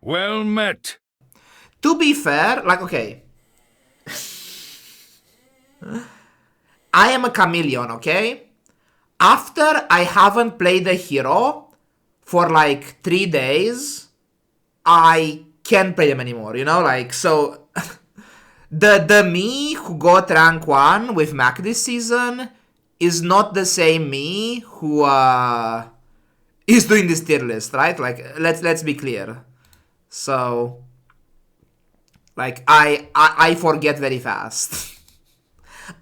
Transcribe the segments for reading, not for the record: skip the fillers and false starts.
Well met. To be fair, like, okay. I am a chameleon, okay? After I haven't played a hero for like 3 days, I can't play them anymore, you know? Like, so the me who got rank 1 with Mac this season is not the same me who is doing this tier list, right? Like, let's be clear. So, like, I forget very fast.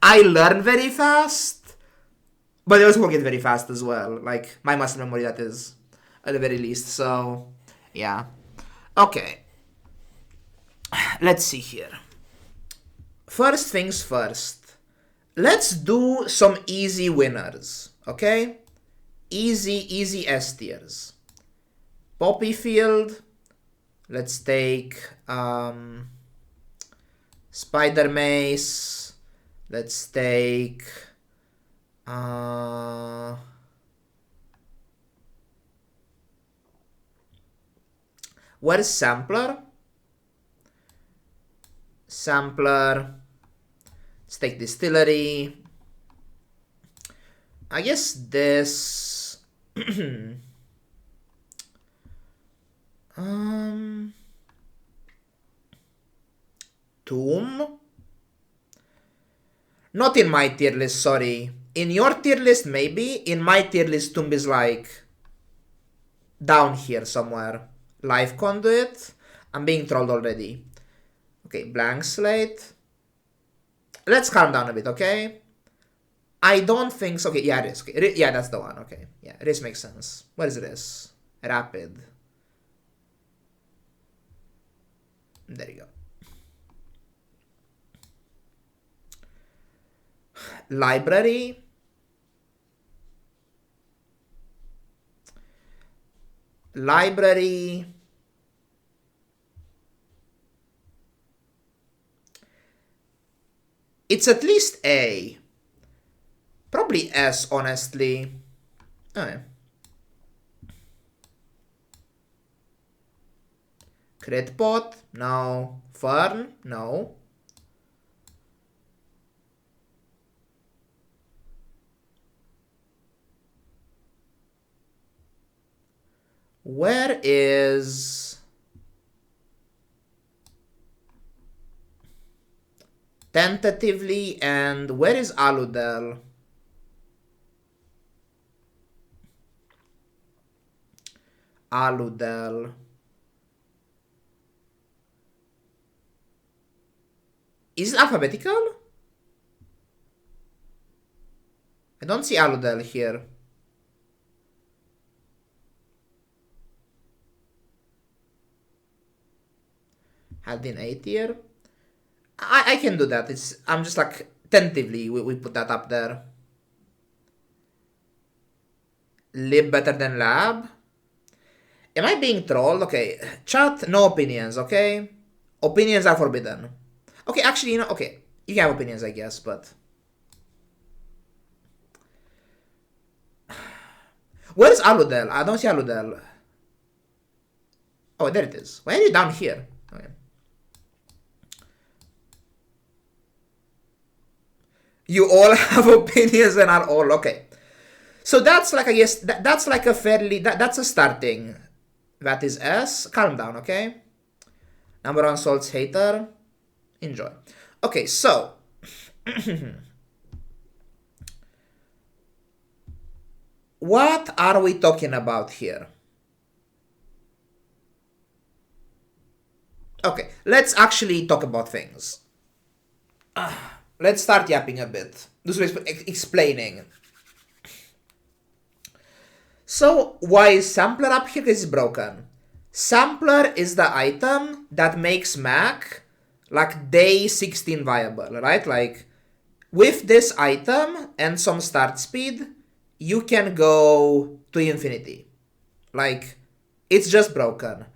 I learn very fast, but I also forget very fast as well. Like, my muscle memory, that is, at the very least. So, yeah. Okay. Let's see here. First things first. Let's do some easy winners, okay? Easy S tiers. Poppy Field. Let's take Spider Mace. Let's take where's Sampler? Sampler. Let's take Distillery. I guess this Tomb? Not in my tier list, sorry. In your tier list, maybe. In my tier list, Tomb is like down here somewhere. Life Conduit. I'm being trolled already. Okay, Blank Slate. Let's calm down a bit, okay? I don't think so. Okay, yeah, Risk. Yeah, that's the one. Okay, yeah, Risk makes sense. What is this? Rapid. There you go. Library. Library. It's at least A. Probably S, honestly. Oh, yeah. Crit Pot? No. Fern? No. Where is tentatively, and where is Aludel? Aludel. Is it alphabetical? I don't see Aludel here. Had in A tier. I can do that. I'm just like tentatively we put that up there. Lib better than lab? Am I being trolled? Okay. Chat, no opinions, okay? Opinions are forbidden. Okay, actually, you know, okay. You can have opinions, I guess, but... Where is Aludel? I don't see Aludel. Oh, there it is. Why are you down here? Okay. You all have opinions and are all... Okay. So that's like, I guess, that's like a fairly... That's a starting. That is S. Calm down, okay? Number one Salts hater. Enjoy. Okay, so... What are we talking about here? Okay, let's actually talk about things. Let's start yapping a bit. This is explaining. So, why is Sampler up here? Because it's broken. Sampler is the item that makes Mac like day 16 viable, right? Like, with this item and some start speed, you can go to infinity. Like, it's just broken.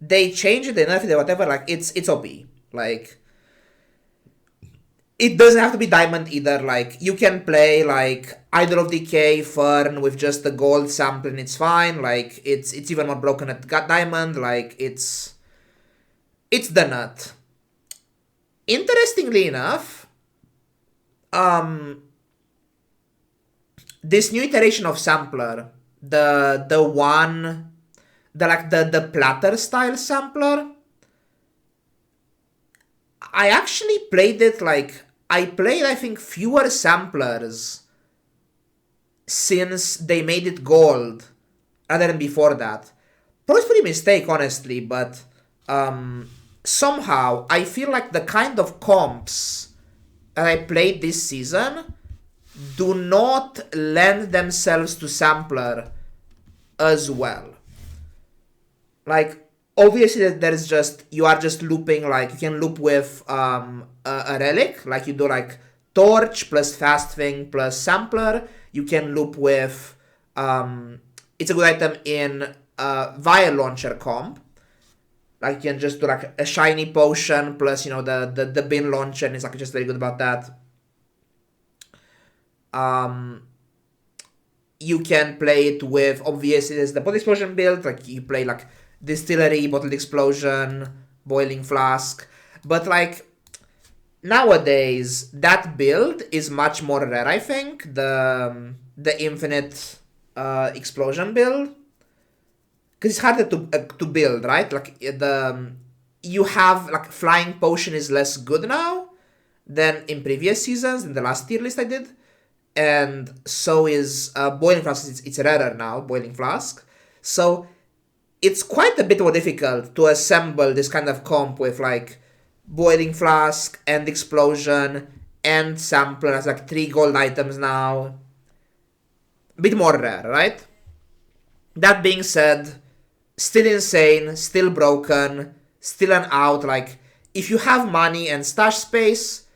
They change it, they nerf it, whatever, like, it's OP. Like, it doesn't have to be diamond either. Like, you can play like Idol of Decay, Fern with just the gold sample and it's fine. Like, it's even more broken at diamond. Like, it's it's the nut. Interestingly enough, this new iteration of sampler, the platter style sampler, I actually played it I played I think fewer samplers since they made it gold rather than before that. Probably a pretty mistake, honestly, but somehow I feel like the kind of comps that I played this season do not lend themselves to sampler as well. Like, obviously there's just, you are just looping, like you can loop with a relic, like you do like torch plus fast thing plus sampler. You can loop with it's a good item in vial launcher comp, like you can just do like a shiny potion plus the bin launcher, and it's like just very good about that. You can play it with, obviously there's the bottle explosion build, like you play like distillery, bottled explosion, boiling flask, but like nowadays that build is much more rare. I think the infinite explosion build, because it's harder to build, right? Like you have like flying potion is less good now than in previous seasons, in the last tier list I did, and so is boiling flask. It's rarer now, boiling flask, so it's quite a bit more difficult to assemble this kind of comp with like boiling flask and explosion and sampler as like 3 gold items now. A bit more rare, right? That being said, still insane, still broken, still an out. Like, if you have money and stash space,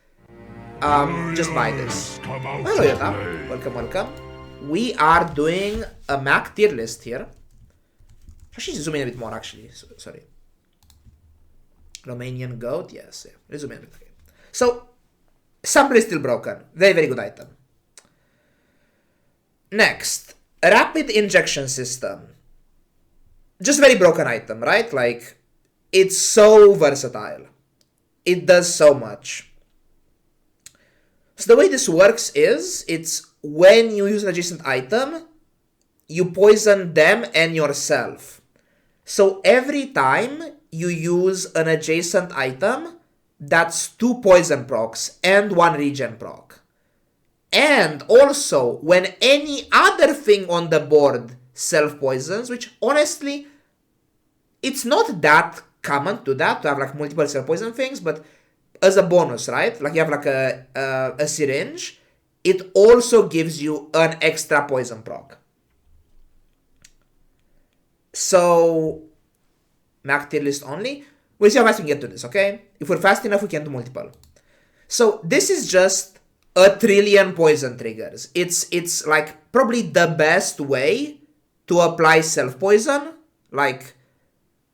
just buy this. Hello, Yota. Welcome, welcome. We are doing a Mac tier list here. I should zoom in a bit more, actually. Sorry. Romanian goat, yes. Yeah. Let's zoom in a bit. Okay. So, sample is still broken. Very, very good item. Next, rapid injection system. Just very broken item, right? Like, it's so versatile. It does so much. So the way this works is, it's when you use an adjacent item, you poison them and yourself. So every time you use an adjacent item, that's 2 poison procs and 1 regen proc. And also, when any other thing on the board self-poisons, which honestly, it's not that common to have like multiple self-poison things, but as a bonus, right? Like you have like a syringe, it also gives you an extra poison proc. So, Mac tier list only. We'll see how fast we can get to this, okay? If we're fast enough, we can do multiple. So, this is just a trillion poison triggers. It's like probably the best way to apply self-poison. Like,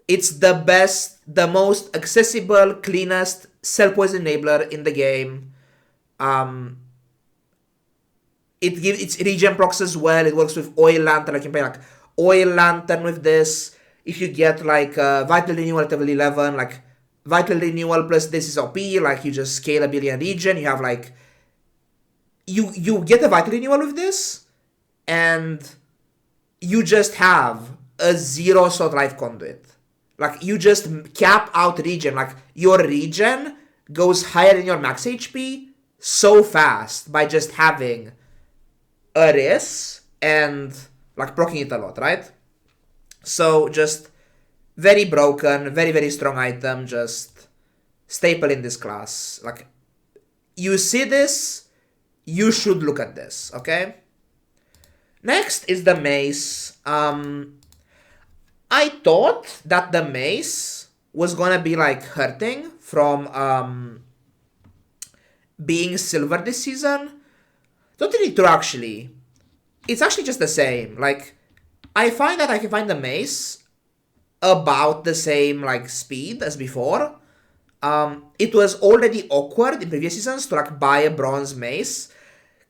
it's the best, the most accessible, cleanest self-poison enabler in the game. It's regen procs as well. It works with Oil Lantern. I can play like Oil Lantern with this. If you get like Vital Renewal at level 11, like Vital Renewal plus this is OP, like you just scale a billion regen, you have like, you get a Vital Renewal with this, and you just have a 0 slot life conduit. Like, you just cap out regen, like your regen goes higher than your max HP so fast by just having a Riss and like proccing it a lot, right? So just very broken, very, very strong item, just staple in this class. Like, you see this, you should look at this, okay? Next is the mace. I thought that the mace was gonna be like hurting from being silver this season. Not really true, actually. It's actually just the same. Like, I find that I can find the mace about the same like speed as before. It was already awkward in previous seasons to like buy a bronze mace,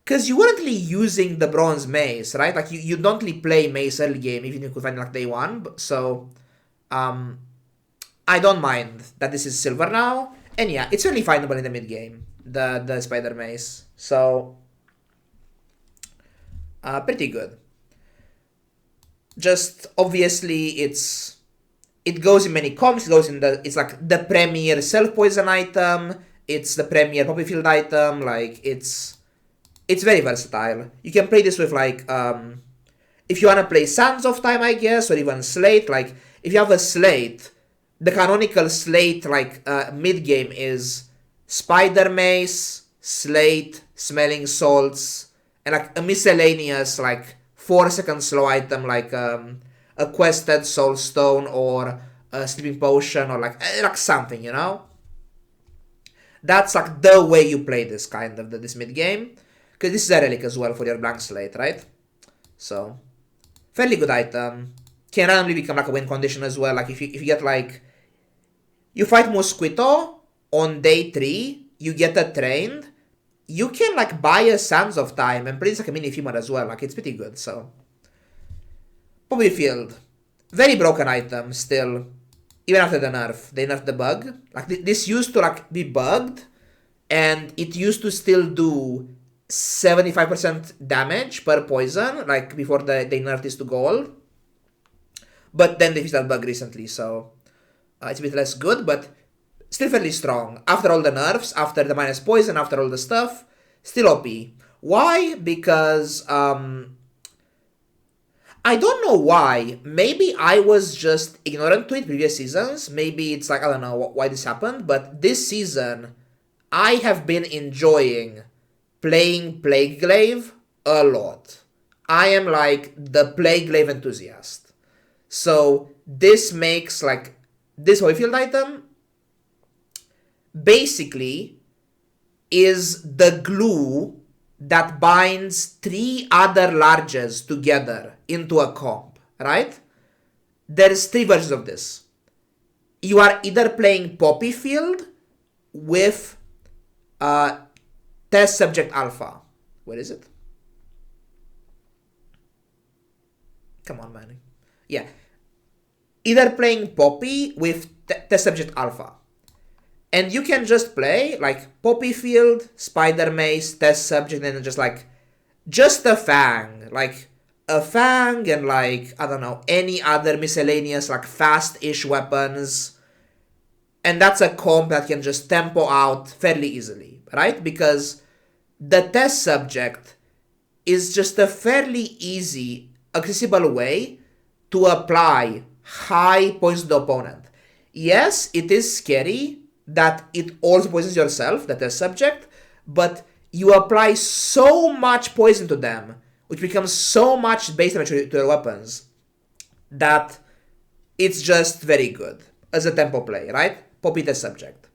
because you weren't really using the bronze mace, right? Like you don't really play mace early game, even if you could find it like day 1. So I don't mind that this is silver now. And yeah, it's really findable in the mid game, the Spider Mace. So, pretty good. Just obviously it goes in many comps. It's like the premier self poison item. It's the premier poppy field item. Like it's very versatile. You can play this with like if you wanna play Sands of Time, I guess, or even Slate. Like if you have a Slate, the canonical Slate like mid game is Spider Mace, Slate, Smelling Salts, and like a miscellaneous like 4-second slow item like a Quested Soul Stone or a Sleeping Potion or like something, you know? That's like the way you play this kind of this mid game. Because this is a relic as well for your blank slate, right? So, fairly good item. Can randomly become like a win condition as well. Like if you get like, you fight Mosquito on day 3, you get a trained, you can like buy a Sands of Time and play this like a mini Ephemer as well. Like it's pretty good, so. Poppy Field. Very broken item still. Even after the nerf. They nerfed the bug. Like this used to like be bugged. And it used to still do 75% damage per poison. Like before they nerfed this to gold. But then they fixed that bug recently, so. It's a bit less good, but still fairly strong. After all the nerfs, after the minus poison, after all the stuff, still OP. Why? Because, I don't know why. Maybe I was just ignorant to it previous seasons. Maybe it's like, I don't know why this happened, but this season, I have been enjoying playing Plague Glaive a lot. I am like the Plague Glaive enthusiast. So, this makes like, this Holyfield item basically is the glue that binds 3 other larges together into a comp, right? There's 3 versions of this. You are either playing Poppy Field with Test Subject Alpha. Where is it? Come on, man. Yeah. Either playing Poppy with Test Subject Alpha. And you can just play like Poppy Field, Spider Mace, Test Subject, and just a Fang. Like a Fang and like, I don't know, any other miscellaneous like fast-ish weapons. And that's a comp that can just tempo out fairly easily, right? Because the Test Subject is just a fairly easy, accessible way to apply high poison to the opponent. Yes, it is scary that it also poisons yourself, that Test Subject, but you apply so much poison to them, which becomes so much base damage to their weapons, that it's just very good as a tempo play, right? Poppy Test Subject.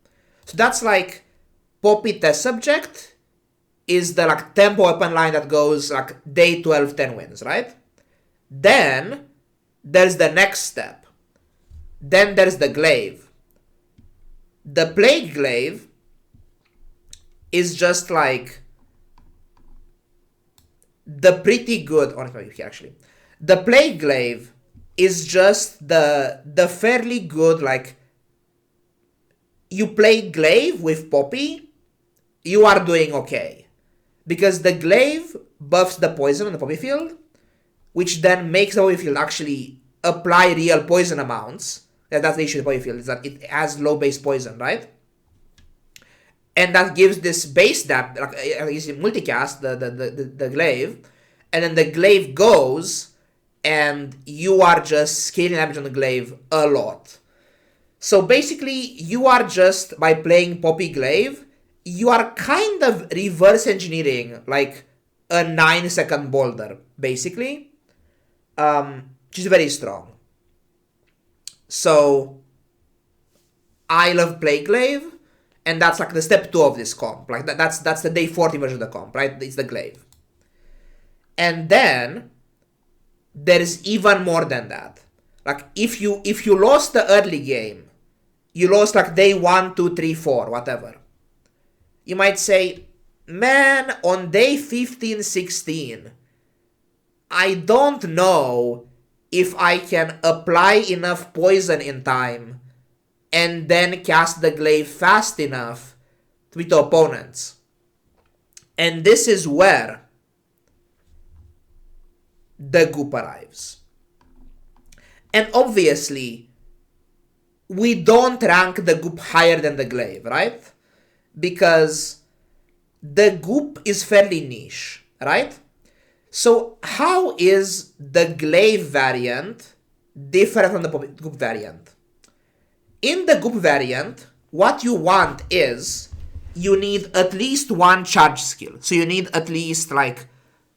So that's like Poppy Test Subject is the like tempo weapon line that goes like day 12, 10 wins, right? Then there's the next step. Then there's the Glaive. The Plague Glaive is just like the pretty good, or here actually. The Plague Glaive is just the fairly good, like, you play Glaive with Poppy, you are doing okay. Because the Glaive buffs the poison on the Poppy field, which then makes the Poppy field actually apply real poison amounts. That's the issue with the Poppy field, is that it has low base poison, right? And that gives this base that, like, you see multicast, the Glaive, and then the Glaive goes, and you are just scaling damage on the Glaive a lot. So basically, you are just, by playing Poppy Glaive, you are kind of reverse engineering, like, a 9-second boulder, basically. Which is very strong. So, I love Plague Glaive, and that's like the step 2 of this comp. Like, that's the day 40 version of the comp, right? It's the Glaive. And then, there's even more than that. Like, if you lost the early game, you lost like day 1, 2, 3, 4, whatever. You might say, man, on day 15, 16, I don't know if I can apply enough poison in time and then cast the glaive fast enough to beat the opponents. And this is where the goop arrives. And obviously, we don't rank the goop higher than the glaive, right? Because the goop is fairly niche, right? So how is the glaive variant different from the goop variant? In the goop variant, what you want is you need at least one charge skill. So you need at least like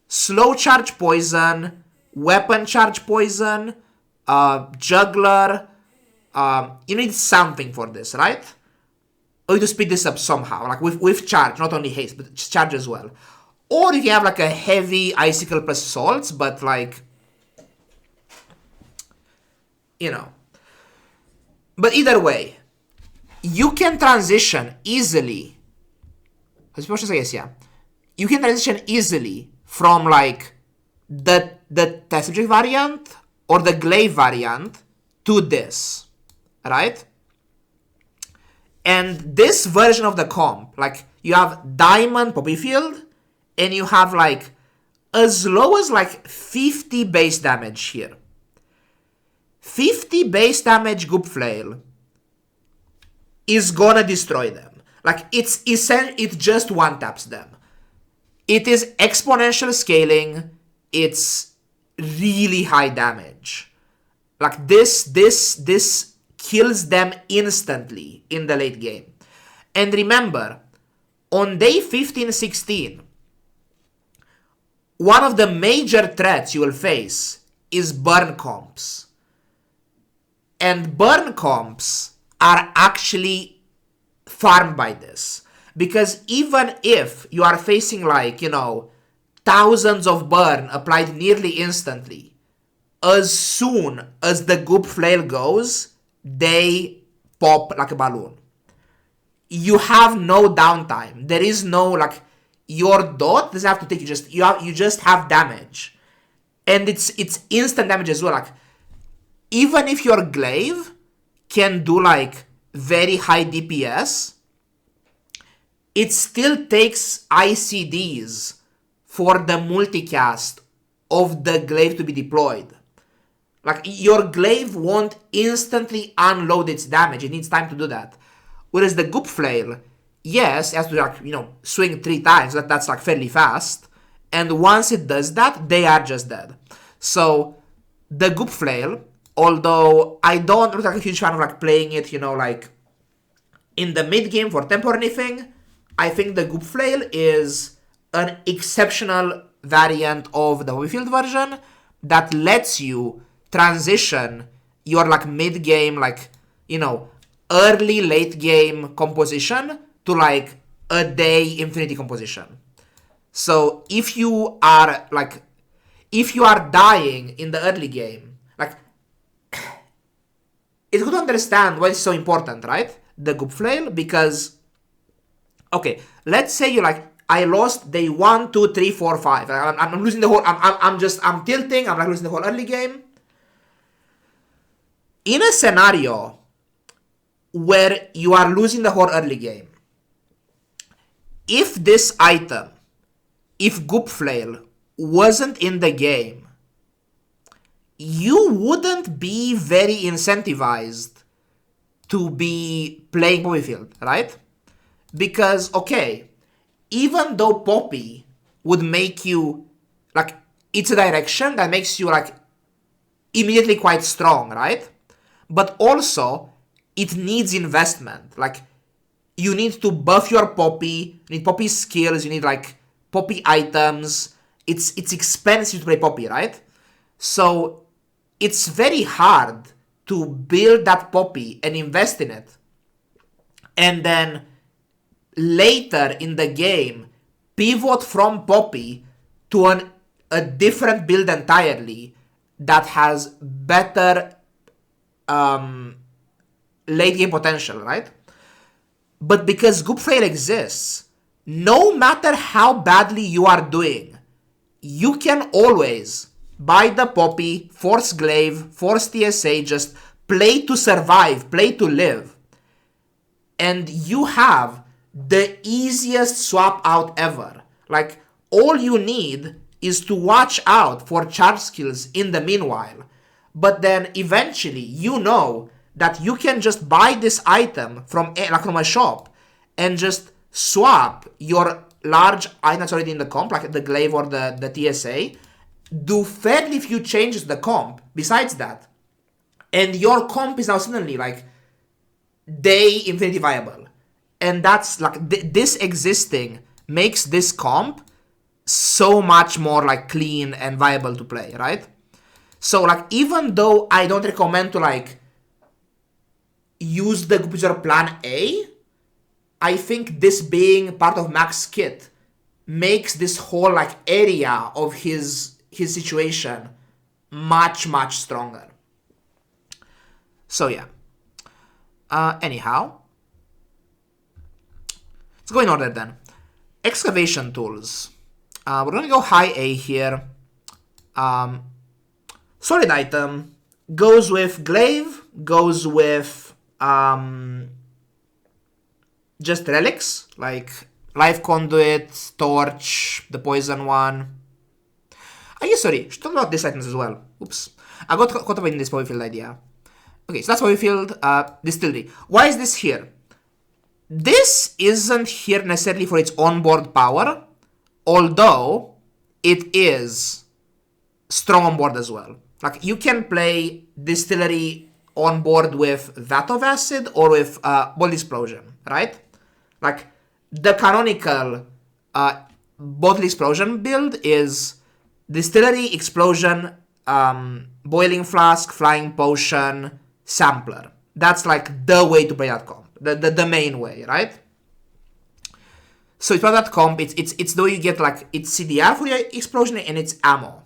slow charge poison, weapon charge poison, juggler. You need something for this, right? Or to speed this up somehow, like with charge, not only haste, but charge as well. Or you can have like a heavy icicle plus assaults, but like, you know. But either way, you can transition easily. You can transition easily from like the test subject variant or the glaive variant to this, right? And this version of the comp, like you have Diamond Poppy Field, and you have like as low as like 50 base damage here. 50 base damage Goop Flail is gonna destroy them. Like it just one taps them. It is exponential scaling. It's really high damage. Like this kills them instantly in the late game. And remember, on day 15-16, one of the major threats you will face is burn comps. And burn comps are actually farmed by this. Because even if you are facing like, thousands of burn applied nearly instantly, as soon as the Goop Flail goes, they pop like a balloon. You have no downtime. There is no like your dot doesn't have to take you just have damage. And it's instant damage as well. Like even if your glaive can do like very high DPS, it still takes ICDs for the multicast of the glaive to be deployed. Like, your glaive won't instantly unload its damage. It needs time to do that. Whereas the Goop Flail, yes, it has to, like, swing 3 times. That's, like, fairly fast. And once it does that, they are just dead. So, the Goop Flail, although I don't look like a huge fan of, like, playing it, like, in the mid-game for tempo or anything, I think the Goop Flail is an exceptional variant of the Field version that lets you transition your like mid-game, like, early late game composition to like a day infinity composition. So if you are dying in the early game, like, it's good to understand why it's so important, right? The Goop Flail, because okay, let's say you like, I lost day 1, 2, 3, 4, 5. I'm losing the whole. I'm tilting. I'm like losing the whole early game. In a scenario where you are losing the whole early game, if this item, if Goop Flail wasn't in the game, you wouldn't be very incentivized to be playing Poppy Field, right? Because, okay, even though Poppy would make you, like, it's a direction that makes you, like, immediately quite strong, right? But also, it needs investment. Like, you need to buff your Poppy, you need Poppy skills, you need, like, Poppy items. It's expensive to play Poppy, right? So, it's very hard to build that Poppy and invest in it. And then later in the game, pivot from Poppy to a different build entirely that has better late game potential, right? But because Goop Flail exists, no matter how badly you are doing, you can always buy the Poppy, force Glaive, force TSA, just play to survive, play to live. and you have the easiest swap out ever. Like, all you need is to watch out for charge skills in the meanwhile. But then eventually you know that you can just buy this item from a shop and just swap your large items already in the comp, like the glaive or the TSA, do fairly few changes to the comp besides that. And your comp is now suddenly like day infinity viable. And that's like this existing makes this comp so much more like clean and viable to play, right? So like, even though I don't recommend to like use the Gupizor plan A, I think this being part of Mac's kit makes this whole like area of his situation much stronger. So yeah. Anyhow, let's go in order then. Excavation tools. We're gonna go high A here. Solid item. Goes with glaive. Goes with just relics like life conduit, torch, the poison one. I guess, sorry, should talk about these items as well. Oops, I got caught up in this power field idea. Okay, so that's power field, distillery. Why is this here? This isn't here necessarily for its onboard power, although it is strong on board as well. Like, you can play distillery on board with Vat of Acid or with Bolt Explosion, right? Like, the canonical Bolt Explosion build is distillery, explosion, boiling flask, flying potion, sampler. That's like the way to play that comp, the main way, right? So it's part of that comp. It's the way you get like it's CDR for your explosion and it's ammo.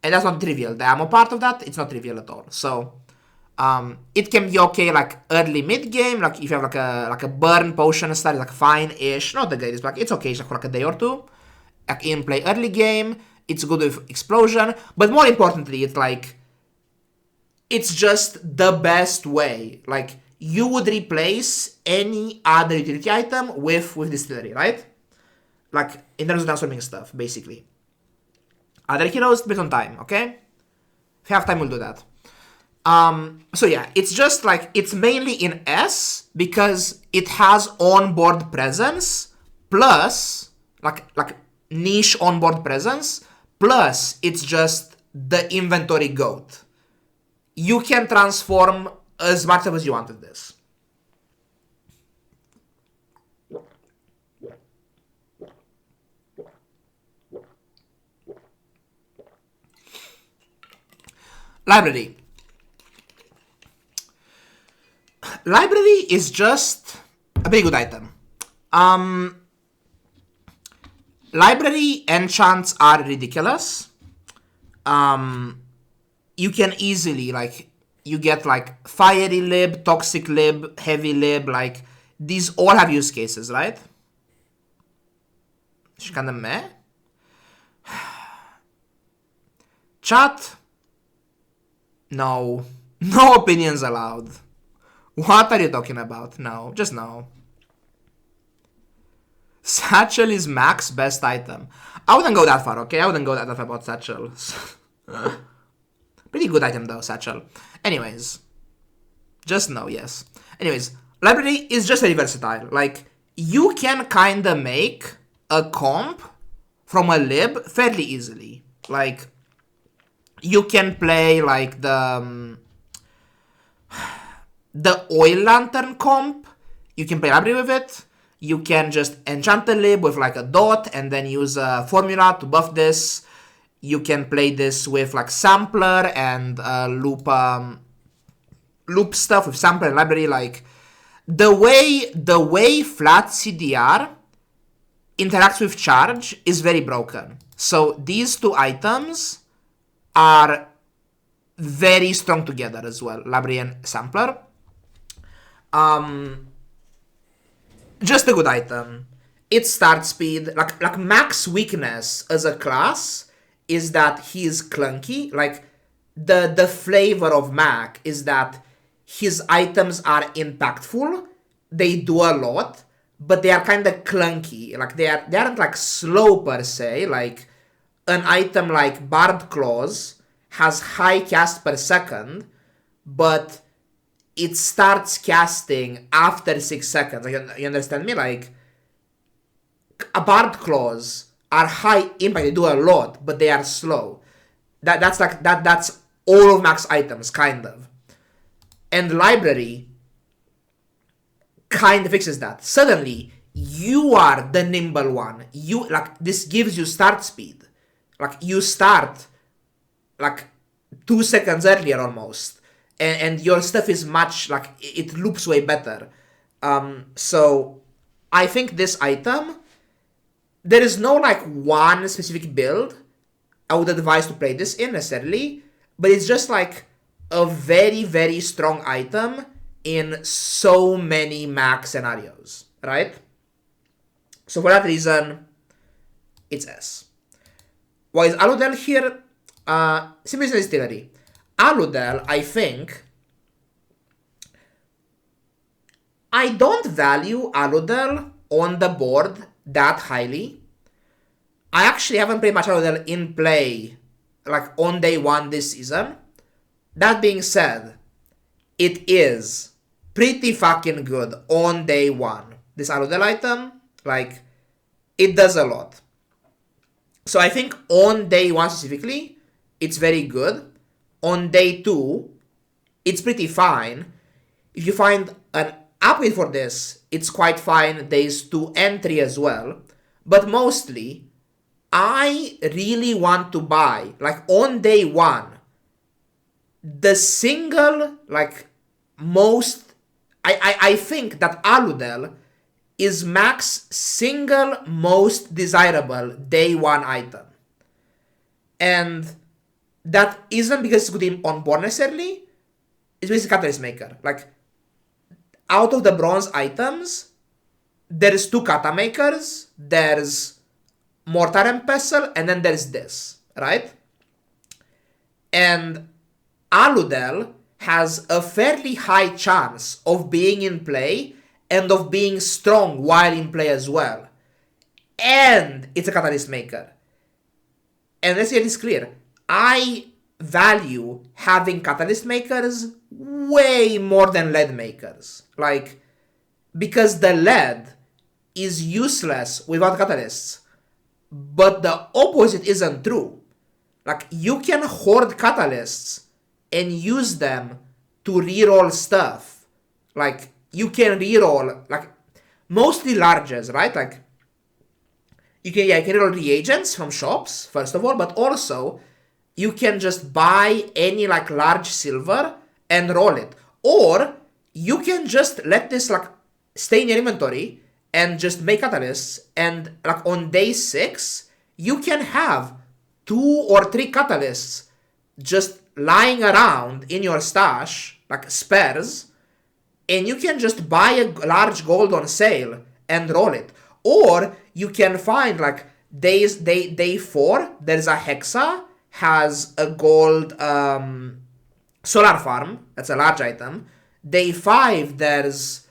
And that's not trivial. The ammo part of that, it's not trivial at all. So it can be okay like early mid game, like if you have like a burn potion style, like fine-ish, not the greatest, but like it's okay, for like a day or two. Like in play early game, it's good with explosion, but more importantly, it's like it's just the best way. Like, you would replace any other utility item with distillery, right? Like in terms of transforming stuff, basically. Other heroes, based on time, okay? If you have time, we'll do that. So yeah, it's just like, it's mainly in S because it has onboard presence plus like niche onboard presence, plus it's just the inventory goat. You can transform as much as you want with this. Library. Library is just a very good item. Library enchants are ridiculous. You can easily, like, you get like fiery lib, toxic lib, heavy lib, like these all have use cases, right? It's kind of meh. Chat. No. No opinions allowed. What are you talking about? No. Just no. Satchel is Mac's best item. I wouldn't go that far, okay? I wouldn't go that far about Satchel. Pretty good item though, Satchel. Anyways. Just no, yes. Anyways, library is just very versatile. Like, you can kinda make a comp from a lib fairly easily. Like, you can play like the oil lantern comp. You can play library with it. You can just enchant the lib with like a dot and then use a formula to buff this. You can play this with like sampler and loop stuff with sampler and library. Like, the way flat CDR interacts with charge is very broken. So these two items are very strong together as well, library and sampler. Just a good item. Its start speed, like Mac's weakness as a class is that he's clunky. Like, the flavor of Mac is that his items are impactful they do a lot, but they are kind of clunky. Like they aren't like slow per se. Like an item like Barbed Claws has high cast per second, but it starts casting after 6 seconds. Like, you understand me? Like a Barbed Claws are high impact. They do a lot, but they are slow. That's all of Mac's items, kind of. And Library kind of fixes that. Suddenly, you are the nimble one. You like this gives you start speed. Like you start like 2 seconds earlier almost, and your stuff is much like it loops way better. So I think this item, there is no like one specific build I would advise to play this in necessarily, but it's just like a very, very strong item in so many Mac scenarios, right? So for that reason, it's S. Why is Aludel here? Simply Distillery. Aludel, I think, I don't value Aludel on the board that highly. I actually haven't played much Aludel in play, like on day one this season. That being said, it is pretty fucking good on day one. This Aludel item, like, it does a lot. So I think on day one specifically, it's very good. On day two, it's pretty fine. If you find an upgrade for this, it's quite fine. Days 2 and 3 as well. But mostly, I really want to buy, like on day one, the single, like, most, I think that Aludel is Mac's single most desirable day one item. And that isn't because it's good on board necessarily, it's basically Catalyst Maker. Like, out of the bronze items, there's 2 Kata Makers, there's Mortar and Pestle, and then there's this, right? And Aludel has a fairly high chance of being in play and of being strong while in play as well. And it's a Catalyst Maker. And let's get this clear. I value having Catalyst Makers way more than lead makers. Like, because the lead is useless without catalysts. But the opposite isn't true. Like, you can hoard catalysts and use them to reroll stuff. Like, you can reroll, like, mostly larges, right? Like, you can reroll reagents from shops, first of all, but also, you can just buy any, like, large silver and roll it. Or, you can just let this, like, stay in your inventory and just make catalysts, and, like, on day 6, you can have 2 or 3 catalysts just lying around in your stash, like spares, and you can just buy a large gold on sale and roll it. Or you can find, like, day 4, there's a Hexa, has a gold solar farm, that's a large item. Day 5, there's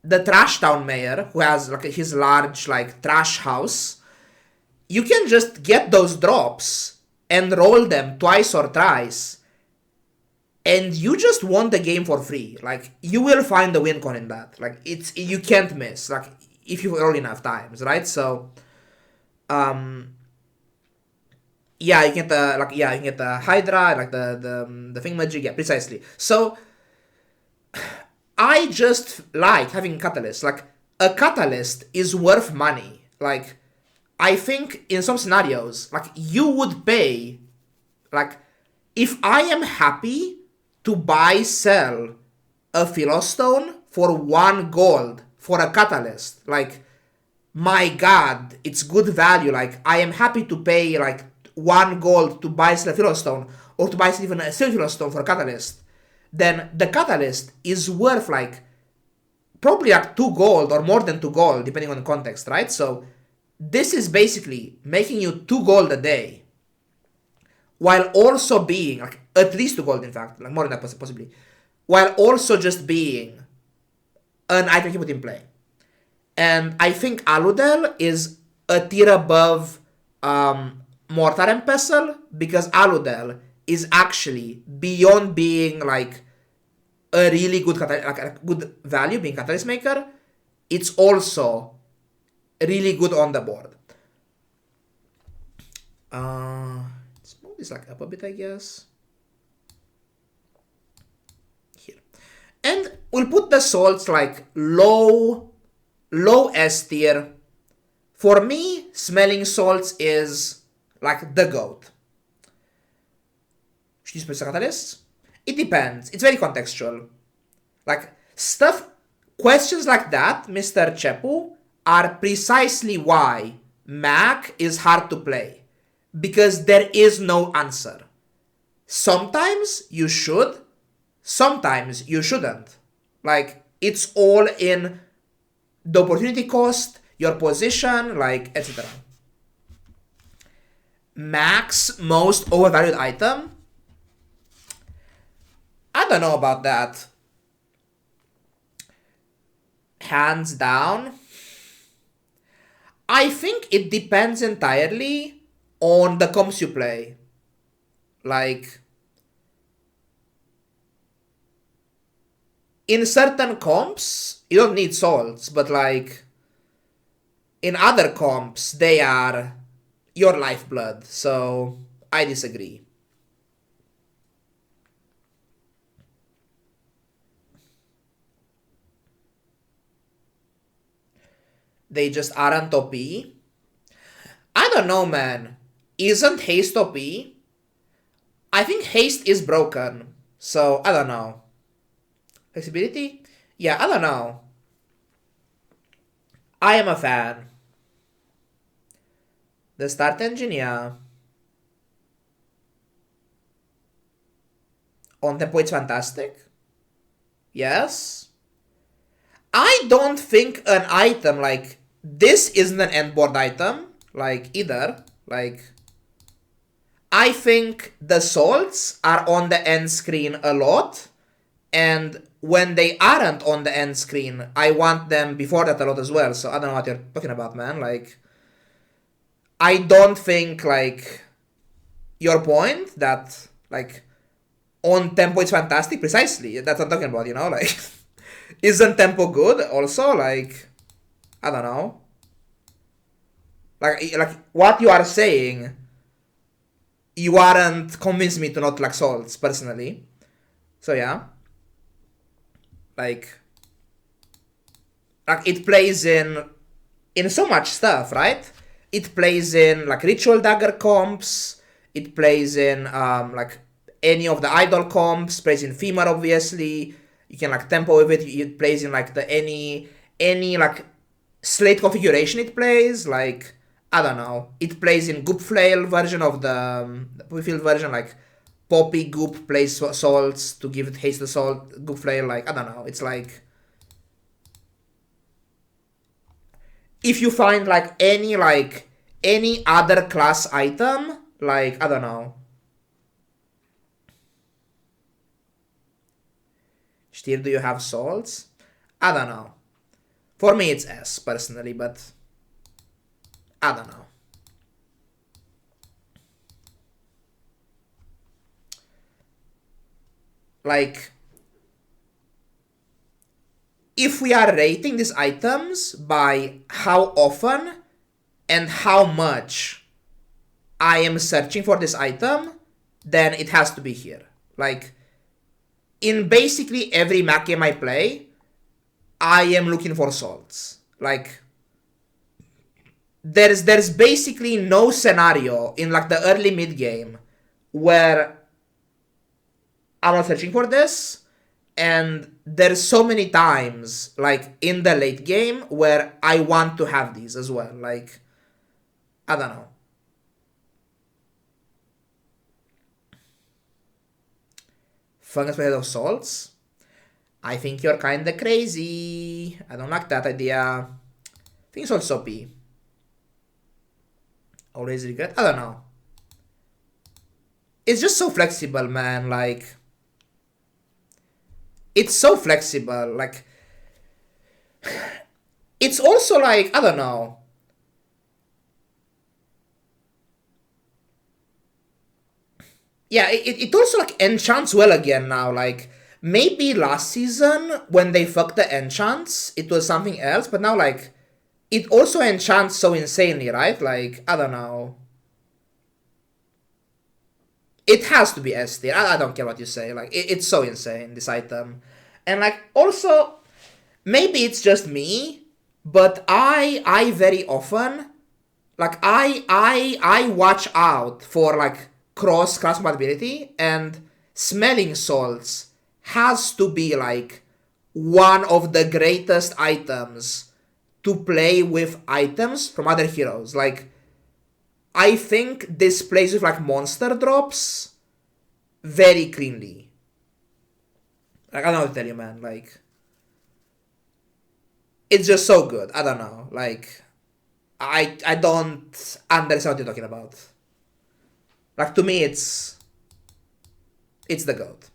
the Trash Town Mayor, who has, like, his large, like, trash house. You can just get those drops and roll them twice or thrice, and you just won the game for free. Like, you will find the win con in that. Like, you can't miss, like, if you roll enough times, right? So, yeah, you get the Hydra, like the thingamajig, yeah, precisely. So, I just like having catalyst. Like, a catalyst is worth money. Like, I think in some scenarios, like, you would pay, like, if I am happy to sell a Philostone for 1 gold for a catalyst, like, my god, it's good value. Like, I am happy to pay, like, 1 gold to sell a Philostone, or to sell even a silver Philostone for a catalyst. Then the catalyst is worth, like, probably like 2 gold or more than 2 gold, depending on the context, right? So this is basically making you 2 gold a day, while also being, like, at least 2 gold, in fact, like more than that possibly, while also just being an item you put in play. And I think Aludel is a tier above Mortar and Pestle, because Aludel is actually, beyond being like a really good like a good value being Catalyst Maker, it's also really good on the board. Let's move this like up a bit, I guess. Here. And we'll put the salts like low S tier. For me, smelling salts is like the GOAT. Should you use catalysts? It depends. It's very contextual. Like questions like that, Mr. Chepu, are precisely why Mac is hard to play. Because there is no answer. Sometimes you should, sometimes you shouldn't. Like, it's all in the opportunity cost, your position, like, etc. Mac's most overvalued item? I don't know about that. Hands down. I think it depends entirely on the comps you play. Like, in certain comps, you don't need salts, but like, in other comps, they are your lifeblood, so I disagree. They just aren't OP. I don't know, man. Isn't haste OP? I think haste is broken, so I don't know. Flexibility? Yeah, I don't know. I am a fan. The start engine, yeah. On tempo, it's fantastic. Yes. I don't think an item like this isn't an end board item, like, either. Like, I think the salts are on the end screen a lot, and when they aren't on the end screen, I want them before that a lot as well, so I don't know what you're talking about, man. Like, I don't think, like, your point that, like, on tempo it's fantastic, precisely, that's what I'm talking about, you know, like, isn't tempo good also? Like, I don't know. Like what you are saying, you aren't convincing me to not like salts, personally. So yeah. Like it plays in so much stuff, right? It plays in like ritual dagger comps. It plays in like any of the idol comps. Plays in femur, obviously. You can like tempo with it. It plays in like the any like slate configuration. It plays like, I don't know. It plays in Goop Flail version of the Poppyfield version, like Poppy Goop plays salts to give it haste assault. Goop Flail, like, I don't know. It's like, if you find like any other class item, like, I don't know. Still, do you have salts? I don't know. For me, it's S personally, but I don't know. Like, if we are rating these items by how often and how much I am searching for this item, then it has to be here. Like, in basically every Mac game I play, I am looking for salts. Like, there's basically no scenario in like the early mid game where I'm not searching for this, and there's so many times like in the late game where I want to have these as well. Like, I don't know. Fungus made of salts? I think you're kinda crazy. I don't like that idea. I think it's also P. Always regret? I don't know. It's just so flexible, man. Like, it's so flexible. Like, it's also like, I don't know. Yeah, it also like enchants well again now. Like, maybe last season when they fucked the enchants, it was something else, but now like it also enchants so insanely, right? Like, I don't know. It has to be S tier. I don't care what you say. Like, it's so insane, this item. And like, also, maybe it's just me, but I very often, like, I watch out for like cross compatibility, and smelling salts has to be like one of the greatest items to play with items from other heroes. Like, I think this plays with like monster drops very cleanly. Like, I don't know what to tell you, man. Like, it's just so good. I don't know. Like, I don't understand what you're talking about. Like, to me, it's the goat.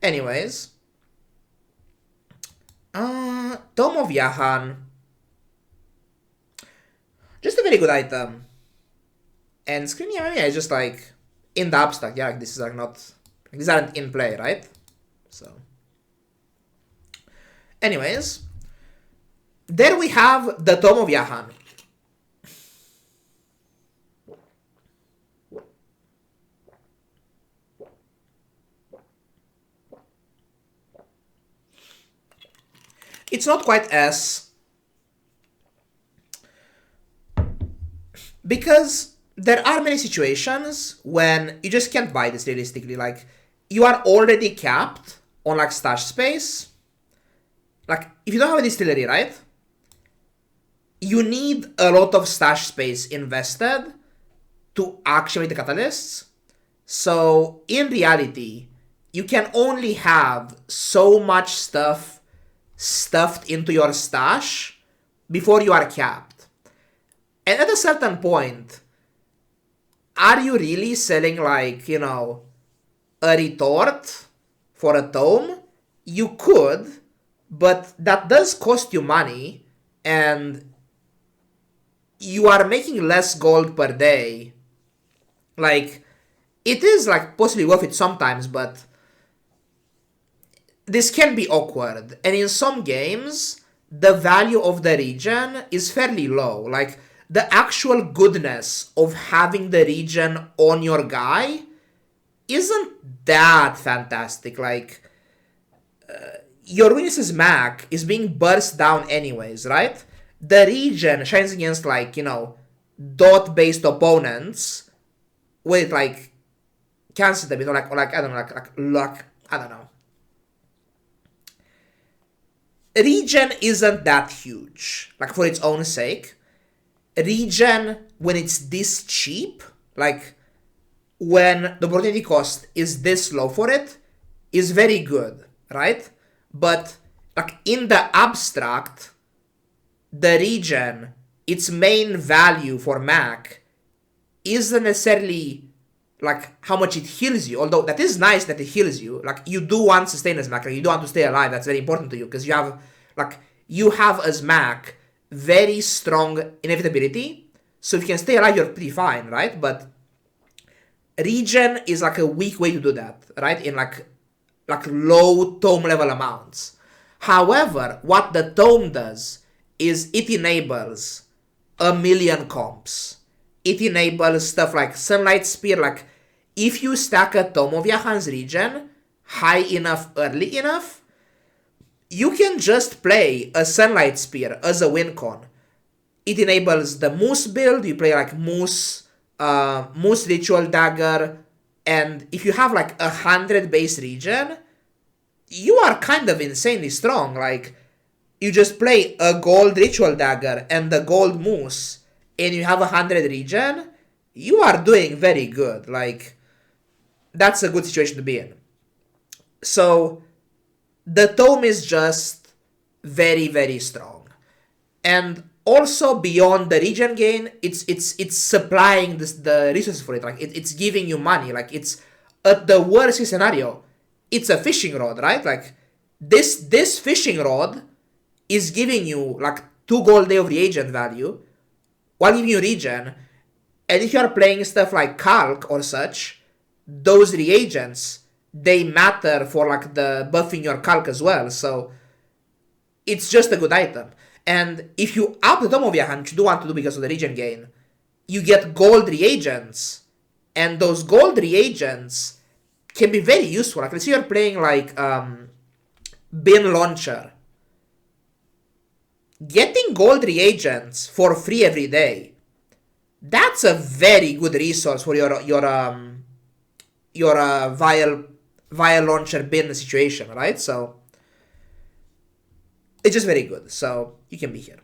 Anyways, Tome of Yahan, just a very good item. And Screening MMA is just like in the abstract. Yeah, like this is like not, like, these aren't in play, right? So, anyways, there we have the Tome of Yahan. It's not quite S, because there are many situations when you just can't buy this realistically. Like, you are already capped on like stash space. Like, if you don't have a distillery, right? You need a lot of stash space invested to activate the catalysts. So, in reality, you can only have so much stuff stuffed into your stash before you are capped. And at a certain point, are you really selling like, you know, a retort for a tome? You could, but that does cost you money, and you are making less gold per day. Like, it is like possibly worth it sometimes, but this can be awkward. And in some games, the value of the regen is fairly low. Like, the actual goodness of having the regen on your guy isn't that fantastic. Like, your weakness Mac is being burst down anyways, right? The regen shines against, like, you know, dot-based opponents with, like, cancel them, you know, like I don't know, like luck, I don't know. Regen isn't that huge, like, for its own sake. Regen, when it's this cheap, like, when the opportunity cost is this low for it, is very good, right? But, like, in the abstract, the regen, its main value for Mac, isn't necessarily like how much it heals you. Although that is nice that it heals you. Like, you do want sustain as Mac, like, you do want to stay alive. That's very important to you, because you have as Mac very strong inevitability. So if you can stay alive, you're pretty fine, right? But regen is like a weak way to do that, right? In like low tome level amounts. However, what the tome does is it enables a million comps. It enables stuff like Sunlight Spear. Like, if you stack a Tome of Yahan's regen high enough, early enough, you can just play a Sunlight Spear as a win con. It enables the Moose build. You play like Moose Ritual Dagger, and if you have like 100 base regen, you are kind of insanely strong. Like, you just play a gold Ritual Dagger and the gold Moose, and you have 100 regen, you are doing very good. Like, that's a good situation to be in. So, the tome is just very, very strong. And also, beyond the regen gain, it's supplying the resources for it. Like, it's giving you money. Like, it's, at the worst case scenario, it's a fishing rod, right? Like, this fishing rod is giving you like 2 gold day of reagent value while giving you regen. And if you are playing stuff like calc or such, those reagents, they matter for like the buffing your calc as well. So it's just a good item. And if you up the Tome of Yahan, which you do want to do because of the regen gain, you get gold reagents. And those gold reagents can be very useful. Like let's say you're playing like bin launcher. Getting gold reagents for free every day, that's a very good resource for your vial launcher bin situation, right? So it's just very good. So you can be here.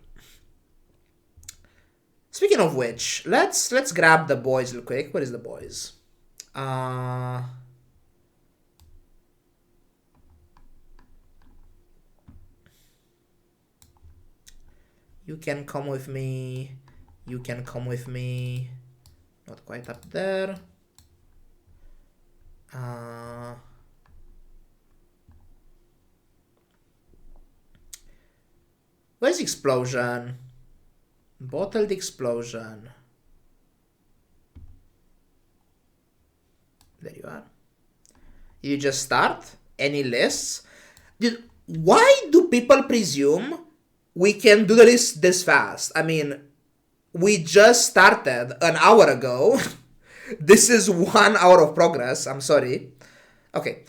Speaking of which, let's grab the boys real quick. Where is the boys? You can come with me. You can come with me. Not quite up there. Where's the explosion? Bottled explosion. There you are. You just start any lists. Why do people presume we can do the list this fast? I mean, we just started an hour ago. This is 1 hour of progress. I'm sorry. Okay.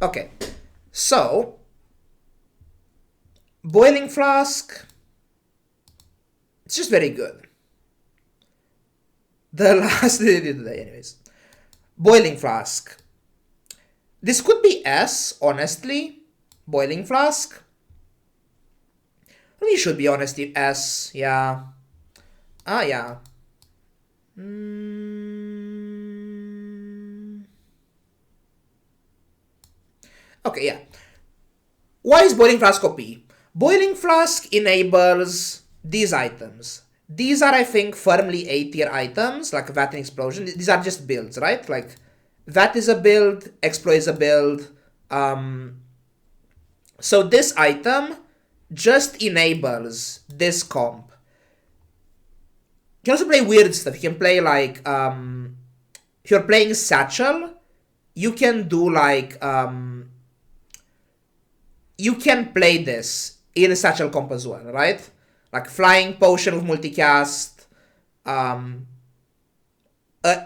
Okay. So, boiling flask. It's just very good. The last day today, anyways. Boiling flask. This could be S, honestly. Boiling flask. We should be honest, S, yeah. Yeah. Okay, yeah. Why is boiling flask OP? Boiling flask enables these items. These are, I think, firmly A tier items, like Vat and Explosion. These are just builds, right? Like, Vat is a build, Exploit is a build. So this item just enables this comp. You can also play weird stuff. You can play like, if you're playing Satchel, you can do like, you can play this in a Satchel comp as well, right? Like Flying Potion with multicast,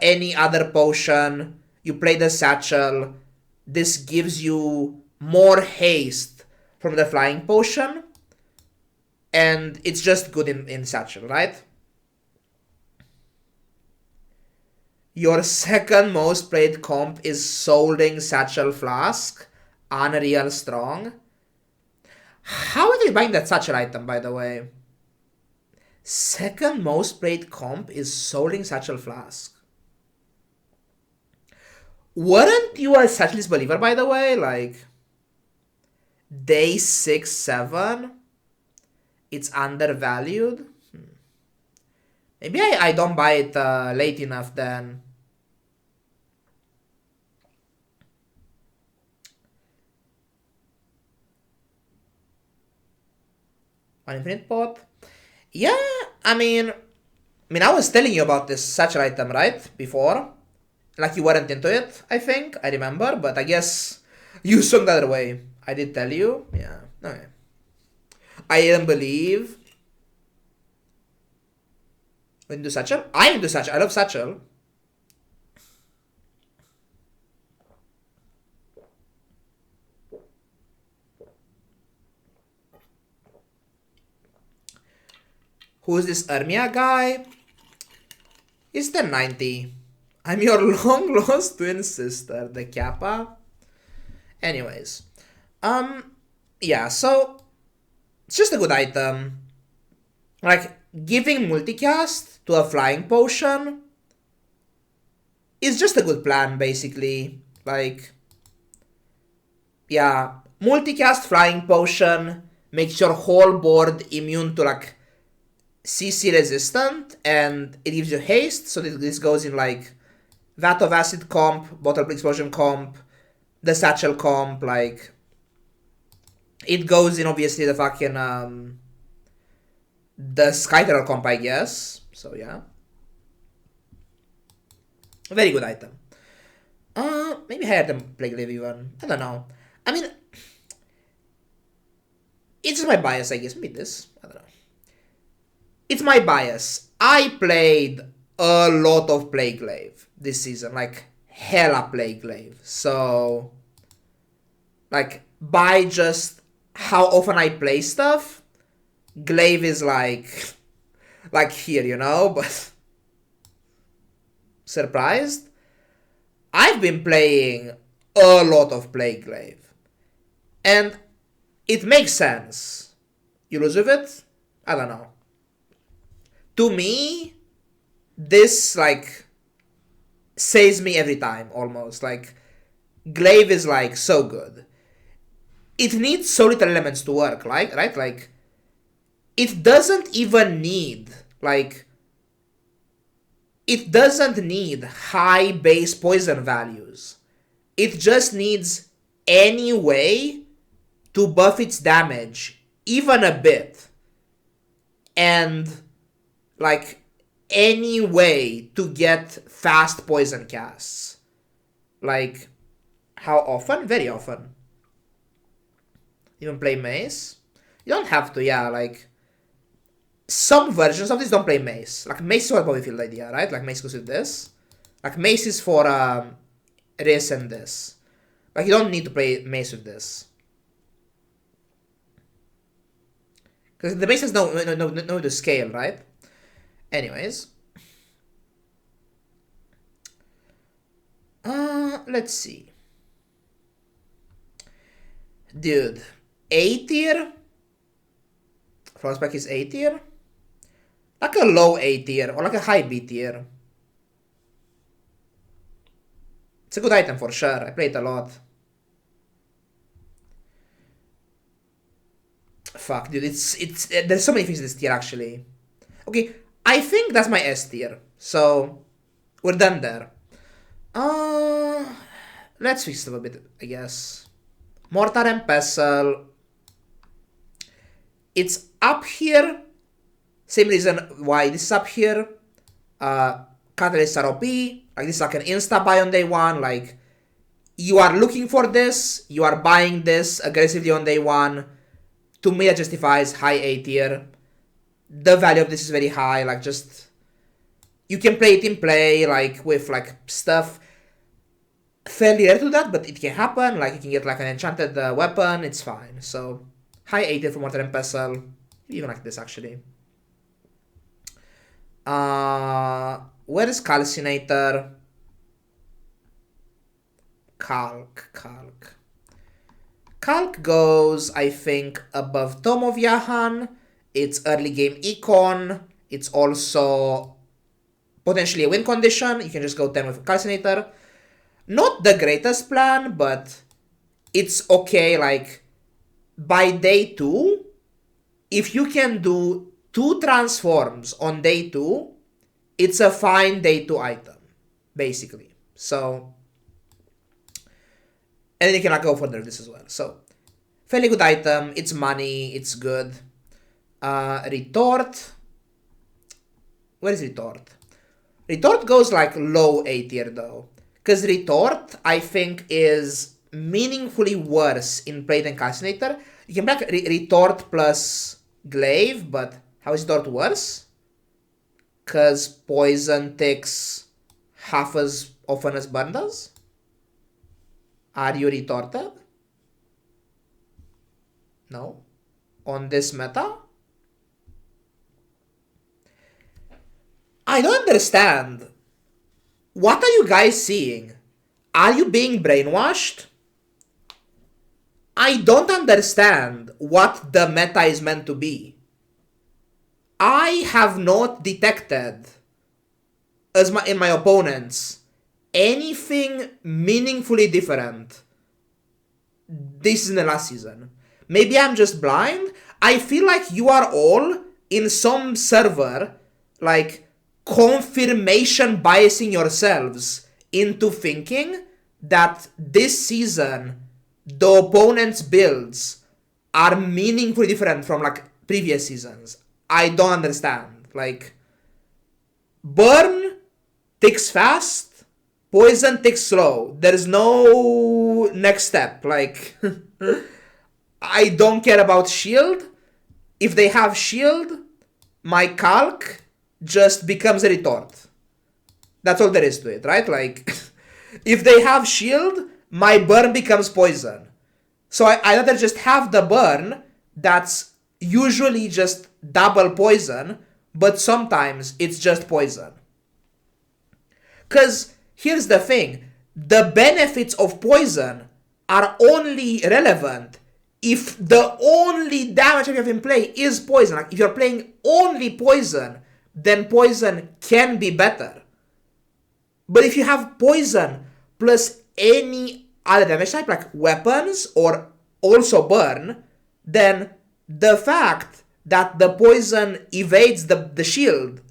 any other potion, you play the Satchel, this gives you more haste from the Flying Potion, and it's just good in Satchel, right? Your second most played comp is Solding Satchel Flask, Unreal Strong. How are they buying that Satchel item, by the way? Second most played comp is Solding Satchel Flask. Weren't you a Satchelist believer, by the way? Like, day 6, 7, it's undervalued. Maybe I don't buy it late enough then. One infinite pot. Yeah, I mean, I was telling you about this Satchel item, right? Before. Like you weren't into it, I think. I remember, but I guess you swung the other way. I did tell you. Yeah, okay. I didn't believe. Into Satchel? I'm into Satchel. I love Satchel. Who's this Ermia guy? He's the 90. I'm your long lost twin sister, the Kappa. Anyways. Yeah, so it's just a good item. Like, giving multicast to a Flying Potion is just a good plan, basically. Like, yeah, multicast Flying Potion makes your whole board immune to, like, CC resistant, and it gives you haste, so this goes in, like, Vat of Acid comp, Bottle Explosion comp, the Satchel comp, like... It goes in, obviously, the fucking, the Skyterror comp, I guess. So, yeah. Very good item. Maybe higher than Plague Glaive even. I don't know. I mean... It's my bias, I guess. Maybe this. I don't know. It's my bias. I played a lot of Plague Glaive this season. Like, hella Plague Glaive. So... Like, by just how often I play stuff, Glaive is like... Like here, you know? But... Surprised? I've been playing a lot of Plague Glaive. And it makes sense. You lose with it? I don't know. To me, this, like, saves me every time, almost. Like, Glaive is, like, so good. It needs so little elements to work, right? Like, it doesn't even need, like... It doesn't need high base poison values. It just needs any way to buff its damage, even a bit. And, like, any way to get fast poison casts. Like, how often? Very often. Even play Mace? You don't have to, yeah, like... Some versions of this don't play Mace. Like, Mace is what probably feel the idea, right? Like, Mace goes with this. Like, Mace is for, this and this. Like, you don't need to play Mace with this. Because the Mace has no to scale, right? Anyways. Let's see. Dude. A tier? Frostback is A tier? Like a low A tier or like a high B tier. It's a good item for sure. I play it a lot. Fuck, dude. It's there's so many things in this tier actually. Okay, I think that's my S tier. So we're done there. Let's fix it a bit, I guess. Mortar and Pestle. It's up here. Same reason why this is up here. Catalysts are OP. Like, this is like an insta buy on day one. Like, you are looking for this. You are buying this aggressively on day one. To me, that justifies high A tier. The value of this is very high. Like, just... You can play it in play, like, with, like, stuff fairly rare to that, but it can happen. Like, you can get, like, an enchanted weapon. It's fine. So, high A tier for Mortar and Pestle. Even like this, actually. Where is Calcinator? Calc. Calc goes, I think, above Tome of Yahan. It's early game econ. It's also potentially a win condition. You can just go 10 with Calcinator. Not the greatest plan, but it's okay. Like, by day 2, if you can do 2 transforms on day 2, it's a fine day 2 item, basically. So, and then you can like, go for this as well. So, fairly good item. It's money. It's good. Retort. Where is Retort? Retort goes like low A tier though. Because Retort, I think, is meaningfully worse in play than Calcinator. You can back Retort plus Glaive, but how is Retort worse? Because poison takes half as often as burn does? Are you retorted? No. On this meta? I don't understand. What are you guys seeing? Are you being brainwashed? I don't understand what the meta is meant to be. I have not detected, in my opponents, anything meaningfully different this is in the last season. Maybe I'm just blind. I feel like you are all in some server, like, confirmation biasing yourselves into thinking that this season the opponent's builds are meaningfully different from like previous seasons. I don't understand. Like, burn ticks fast, poison ticks slow. There's no next step. Like, I don't care about shield. If they have shield, my calc just becomes a retort. That's all there is to it, right? Like, if they have shield, my burn becomes poison. So I rather just have the burn that's usually just double poison, but sometimes it's just poison. Because here's the thing, the benefits of poison are only relevant if the only damage you have in play is poison. Like, if you're playing only poison, then poison can be better. But if you have poison plus any other damage type, like weapons or also burn, then the fact that the poison evades the shield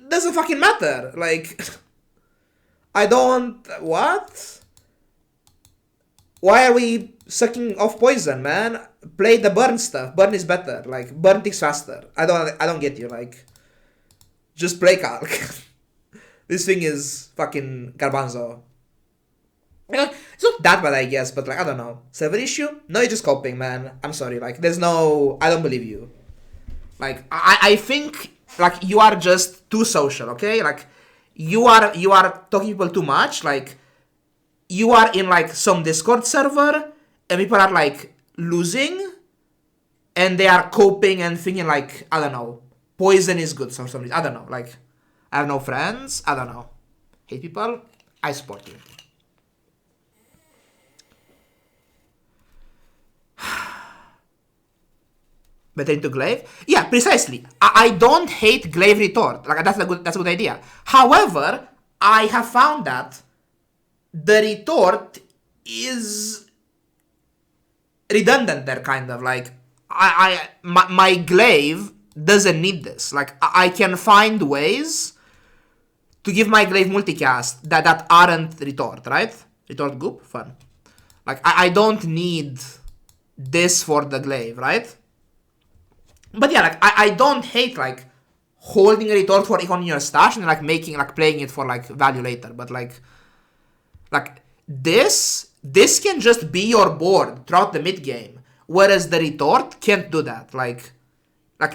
doesn't fucking matter. Like, I don't... What? Why are we sucking off poison, man? Play the burn stuff. Burn is better. Like, burn ticks faster. I don't get you. Like, just play calc. This thing is fucking garbanzo. It's not that bad, I guess, but like, I don't know. Server issue? No, you're just coping, man. I'm sorry. Like, there's no... I don't believe you. Like, I think, like, you are just too social, okay? Like, you are talking to people too much. Like, you are in, like, some Discord server, and people are, like, losing, and they are coping and thinking, like, I don't know, poison is good for some reason. I don't know. Like, I have no friends. I don't know. Hate people. I support you. Better into glaive? Yeah, precisely. I don't hate glaive retort. Like, that's a good idea. However, I have found that the retort is redundant there, kind of. Like, my glaive doesn't need this. Like, I can find ways to give my glaive multicast that aren't retort, right? Retort goop? Fun. Like, I don't need this for the glaive, right? But yeah, like, I don't hate, like, holding a retort for econ in your stash and, like, playing it for, like, value later. But, like, this can just be your board throughout the mid game. Whereas the retort can't do that. Like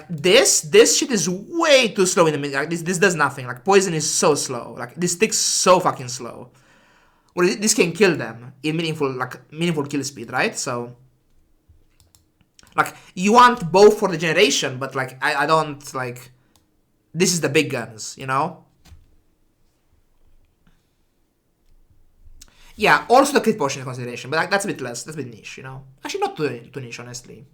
this shit is way too slow in the mid. Like, this does nothing. Like, poison is so slow. Like, this ticks so fucking slow. Well, this can kill them in meaningful kill speed, right? So, like, you want both for the generation, but, like, I don't, like, this is the big guns, you know? Yeah, also the crit potion in consideration, but, like, that's a bit less, that's a bit niche, you know? Actually, not too niche, honestly.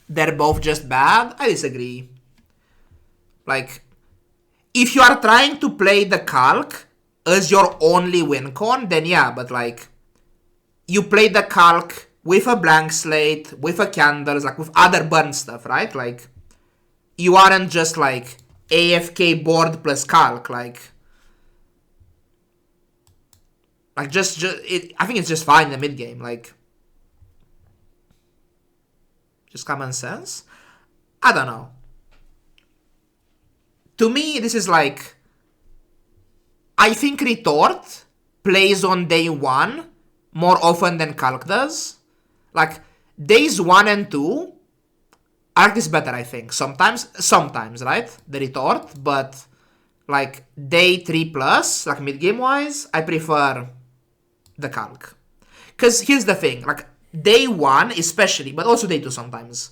They're both just bad? I disagree. Like, if you are trying to play the calc as your only win con, then yeah, but, like, you play the calc with a blank slate, with a candles, like, with other burn stuff, right? Like, you aren't just, like, AFK board plus calc, like, I think it's just fine in the mid game, like, just common sense. I don't know. To me, this is like, I think retort plays on day 1 more often than calc does. Like, days 1 and 2, I like this better, I think. Sometimes, right? The retort, but, like, day 3 plus, like, mid-game wise, I prefer the calc. Because here's the thing, like, day 1 especially, but also day 2 sometimes,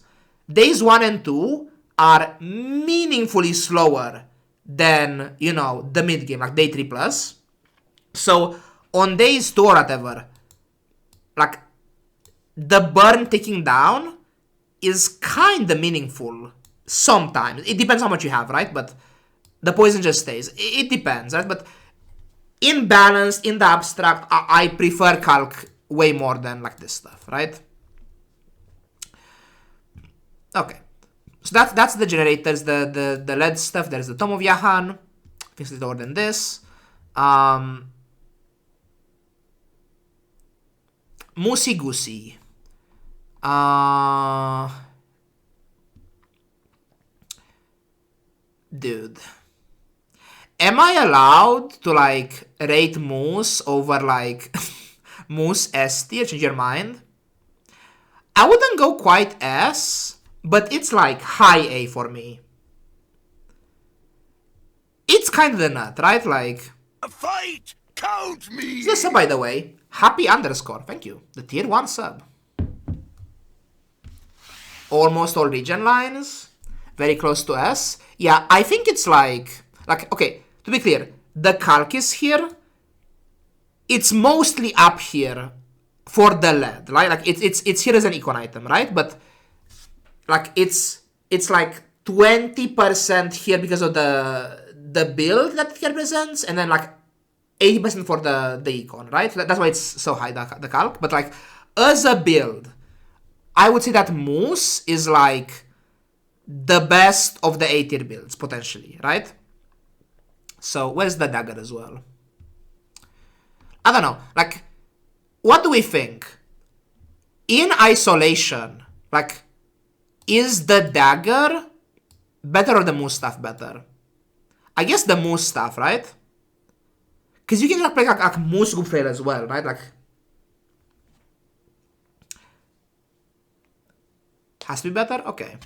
days 1 and 2 are meaningfully slower than, you know, the mid-game, like day 3 plus. So, on days 2 or whatever, like, the burn ticking down is kinda meaningful sometimes. It depends how much you have, right? But the poison just stays. It depends, right? But in balance, in the abstract, I prefer calc way more than, like, this stuff, right? Okay. So that's the generators, the LED stuff. There's the Tom of Yahan. I think it's lower than this. Moosey Goosey. Dude. Am I allowed to, like, rate Moose over, like, Moose ST or change your mind? I wouldn't go quite S, but it's, like, high A for me. It's kind of the nut, right? Like... A fight! Count me! This sub, by the way. Happy underscore. Thank you. The tier 1 sub. Almost all region lines. Very close to S. Yeah, I think it's like... okay, to be clear, the calc is here. It's mostly up here for the LED, right? Like, it's here as an econ item, right? But, like, it's like 20% here because of the build that it represents, and then, like, 80% for the econ, right? That's why it's so high, the calc. But, like, as a build, I would say that Moose is, like, the best of the A tier builds, potentially, right? So, where's the dagger as well? I don't know. Like, what do we think? In isolation, like, is the dagger better or the Moose staff better? I guess the Moose staff, right? Because you can like play like Moose Group Fail as well, right? Like, has to be better? Okay.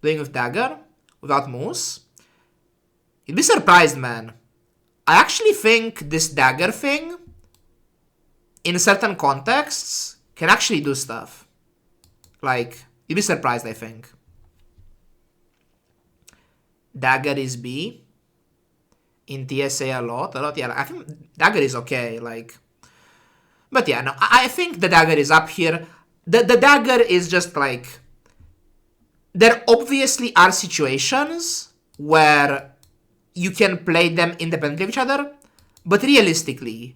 Playing with dagger without Moose. You'd be surprised, man. I actually think this dagger thing, in certain contexts, can actually do stuff. Like, you'd be surprised, I think. Dagger is B. In TSA a lot. Yeah, like, I think dagger is okay, like... But yeah, no, I think the dagger is up here. The dagger is just, like... There obviously are situations where you can play them independently of each other, but realistically,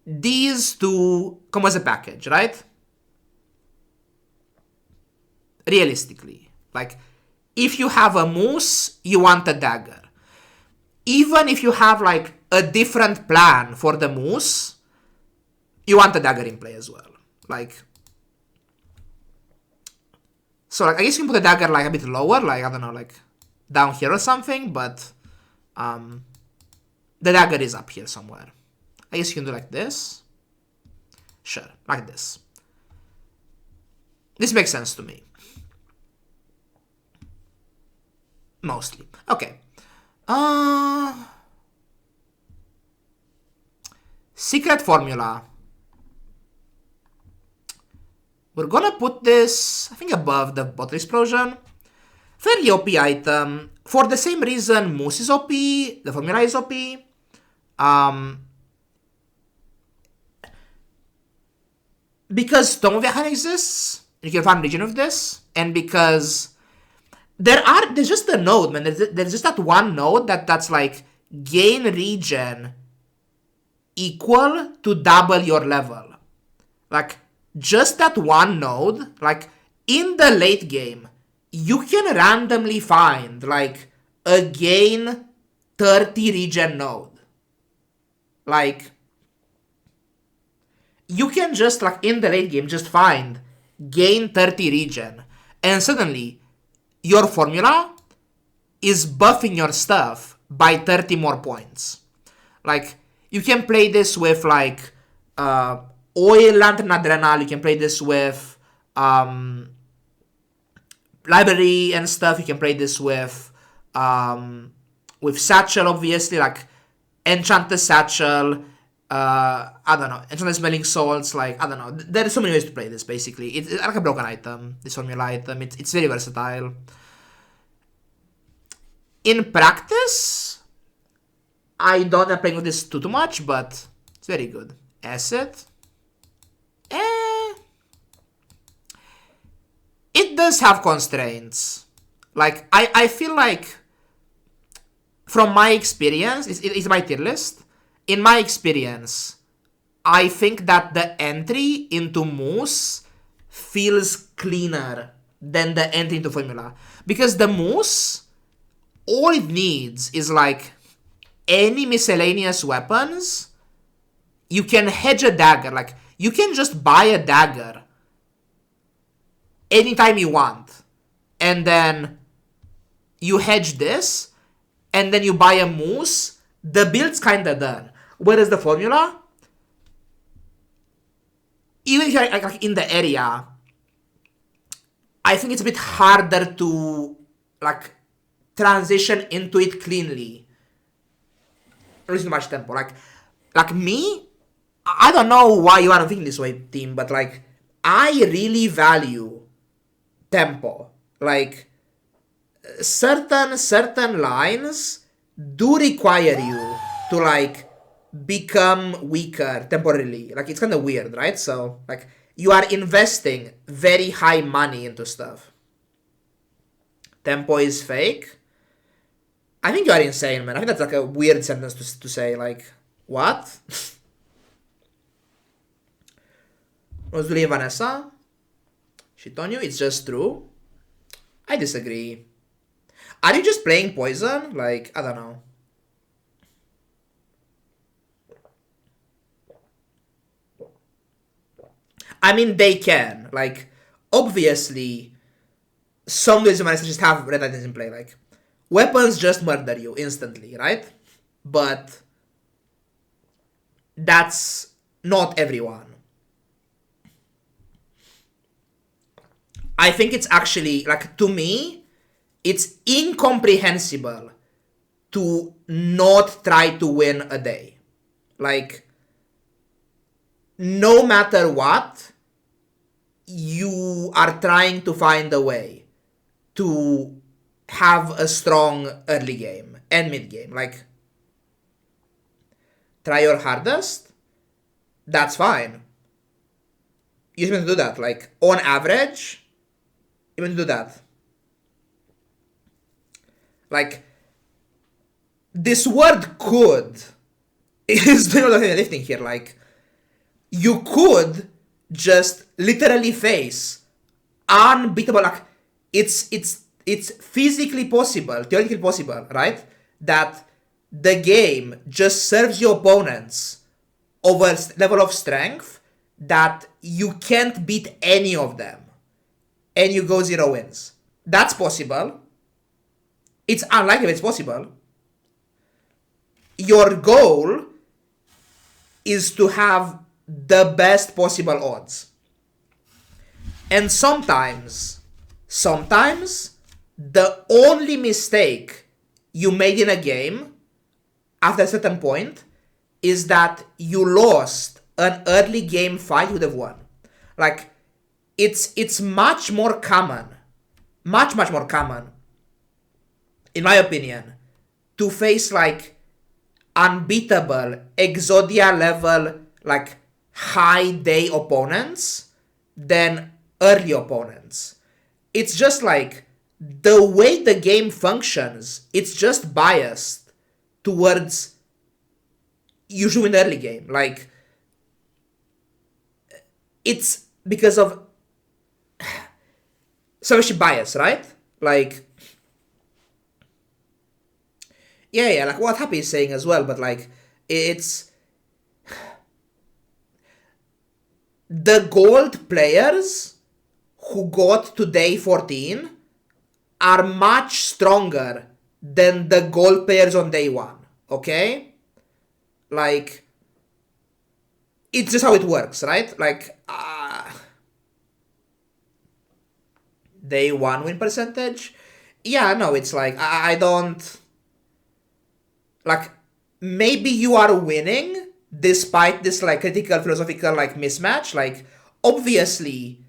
these two come as a package, right? Realistically. Like, if you have a Moose, you want a dagger. Even if you have, like, a different plan for the Moose, you want a dagger in play as well. Like... So, like, I guess you can put the dagger, like, a bit lower, like, I don't know, like, down here or something, but... the dagger is up here somewhere. I guess you can do like this. Sure, like this. This makes sense to me. Mostly. Okay. Secret formula. We're gonna put this, I think, above the bottle explosion. Fairly OP item. For the same reason Moose is OP, the formula is OP. Because Tom of Yahan exists, you can farm region with this, and because there's just a node, man. There's just that one node that's like gain region equal to double your level. Like, just that one node, like, in the late game, you can randomly find, like, a gain 30 regen node. Like, you can just, like, in the late game, just find gain 30 regen. And suddenly, your formula is buffing your stuff by 30 more points. Like, you can play this with, like, Oil, Lantern, Adrenal. You can play this with, library and stuff. You can play this with Satchel, obviously, like Enchanted Satchel, I don't know, Enchanted Smelling Salts, like, I don't know. There are so many ways to play this, basically. It's like a broken item, this formula item. It's very versatile. In practice, I don't end up playing with this too much, but it's very good. Asset. It does have constraints. Like, I feel like, from my experience, it's my tier list. In my experience, I think that the entry into Moose feels cleaner than the entry into formula. Because the moose, all it needs is like any miscellaneous weapons. You can hedge a dagger. Like, you can just buy a dagger anytime you want. And then you hedge this, and then you buy a moose. The build's kinda done. Whereas the formula, even if you're like in the area, I think it's a bit harder to like transition into it cleanly. Losing too much tempo. Like me, I don't know why you are thinking this way, team, but like I really value tempo. Like certain lines do require you to like become weaker temporarily. Like, it's kind of weird, right? So like you are investing very high money into stuff. Tempo is fake. I think you are insane, man. I think that's like a weird sentence to say. Like, what? Rosalie Vanessa? Shit on you? It's just true? I disagree. Are you just playing poison? Like, I don't know. I mean, they can. Like, obviously, some Luis Vanessa just have red items in play. Like, weapons just murder you instantly, right? But that's not everyone. I think it's actually, like, to me, it's incomprehensible to not try to win a day. Like, no matter what, you are trying to find a way to have a strong early game and mid game. Like, try your hardest. That's fine. You should do that. Like, on average, you want to do that. Like, this word could is doing a lot of heavy lifting here. Like, you could just literally face unbeatable. Like, it's physically possible, theoretically possible, right? That the game just serves your opponents over level of strength that you can't beat any of them, and you go 0 wins. That's possible. It's unlikely, but it's possible. Your goal is to have the best possible odds. And sometimes, the only mistake you made in a game after a certain point is that you lost an early game fight you would have won. Like, it's much more common, much more common, in my opinion, to face like unbeatable Exodia level, like high day opponents than early opponents. It's just like the way the game functions, it's just biased towards you should win the early game. Like, it's because of social bias, right? Like, yeah, like what Happy is saying as well, but like, it's the gold players who got to day 14 are much stronger than the gold players on day 1, okay? Like, it's just how it works, right? Like, day 1 win percentage? Yeah, no, it's like, I don't... Like, maybe you are winning despite this, like, critical philosophical, like, mismatch. Like, obviously,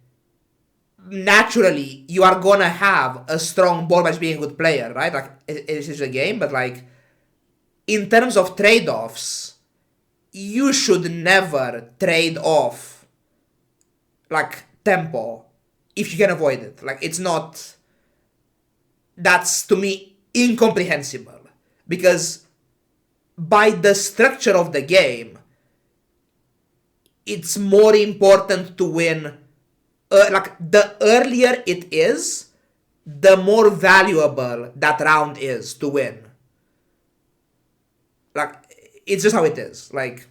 naturally, you are gonna have a strong ball by being a good player, right? Like, it's just a game, but, like, in terms of trade-offs, you should never trade off, like, tempo if you can avoid it. Like, it's not... That's, to me, incomprehensible. Because by the structure of the game, it's more important to win like the earlier it is, the more valuable that round is to win. Like, it's just how it is. Like,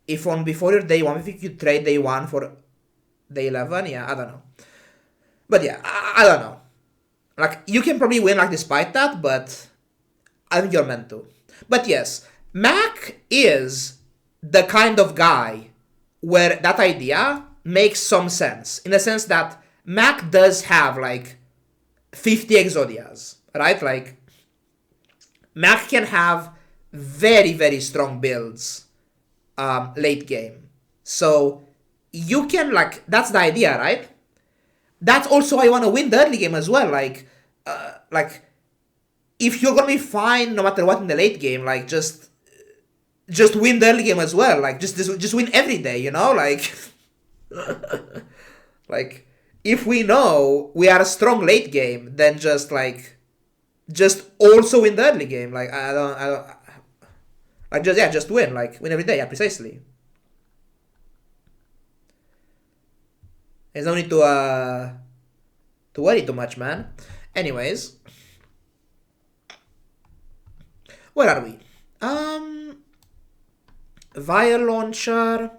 if on before your day one, if you could trade day one for day 11, yeah, I don't know. But yeah, I don't know. Like, you can probably win, like, despite that, but I think you're meant to. But yes, Mac is the kind of guy where that idea makes some sense. In the sense that Mac does have, like, 50 Exodias, right? Like, Mac can have very, very strong builds late game. So, you can, like, that's the idea, right? That's also why you want to win the early game as well. Like, if you're gonna be fine no matter what in the late game, like, just win the early game as well. Like, just win every day, you know? Like, like, if we know we are a strong late game, then just also win the early game. Like, I don't, like, just win. Like, win every day. Yeah, precisely. There's no need to worry too much, man. Anyways, where are we? Vial launcher.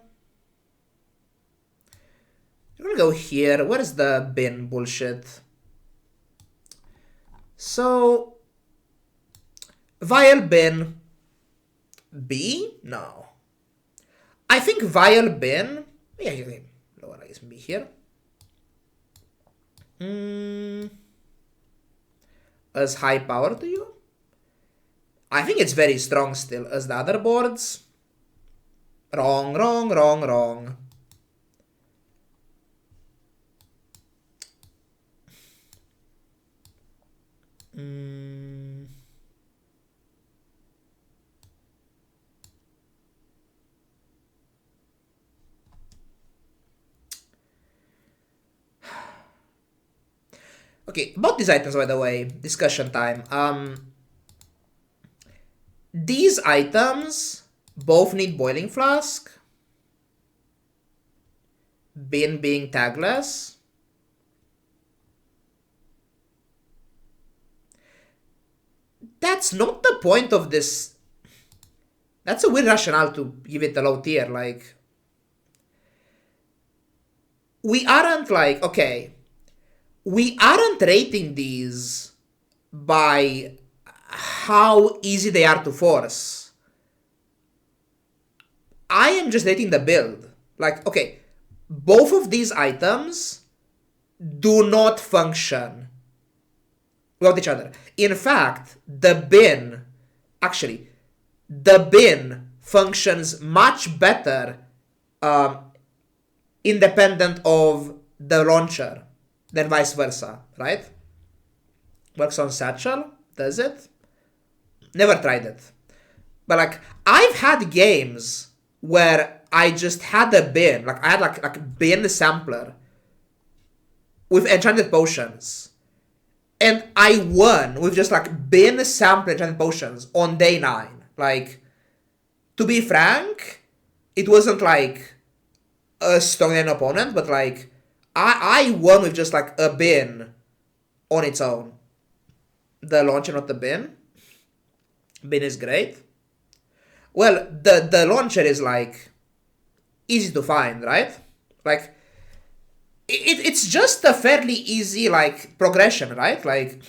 I'm gonna go here. Where is the bin bullshit? So, vial bin B? No. I think vial bin. Yeah, lower I guess B here. As high power to you? I think it's very strong still as the other boards. Wrong, wrong, wrong, wrong. Okay, about these items, by the way, discussion time. These items both need boiling flask. Bin being tagless. That's not the point of this. That's a weird rationale to give it a low tier. Like, we aren't like, okay, we aren't rating these by how easy they are to force. I am just rating the build. Like, okay, both of these items do not function without each other. In fact, the bin functions much better independent of the launcher than vice versa, right? Works on satchel, does it? Never tried it. But like, I've had games where I just had a bin, like I had like bin sampler with enchanted potions. And I won with just like bin sampler enchanted potions on day 9. Like, to be frank, it wasn't like a strong opponent, but like I won with just like a bin on its own. The launcher, not the bin. Bin is great. Well, the launcher is like easy to find, right? Like, it's just a fairly easy like progression, right? Like,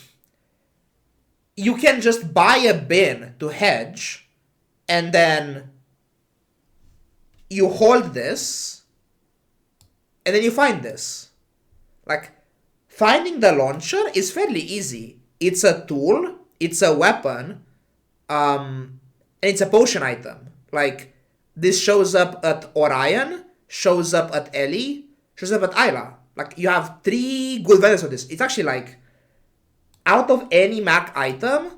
you can just buy a bin to hedge, and then you hold this, and then you find this. Like, finding the launcher is fairly easy. It's a tool, it's a weapon, and it's a potion item. Like, this shows up at Orion, shows up at Ellie, shows up at Isla. Like, you have 3 good vendors for this. It's actually like, out of any Mac item,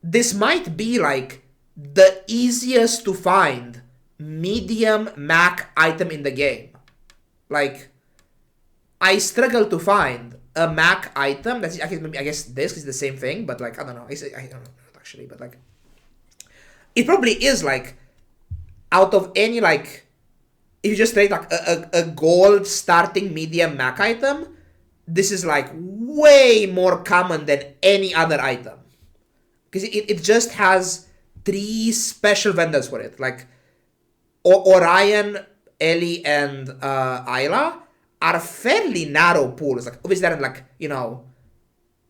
this might be like the easiest to find medium Mac item in the game. Like, I struggle to find a Mac item that's, I guess this is the same thing, but like, I don't know. I don't know actually, but like, it probably is like, out of any, like, if you just trade like a gold starting medium Mac item, this is like way more common than any other item. Because it just has 3 special vendors for it. Like, Orion, Ellie, and Isla are fairly narrow pools. Like, obviously they're like,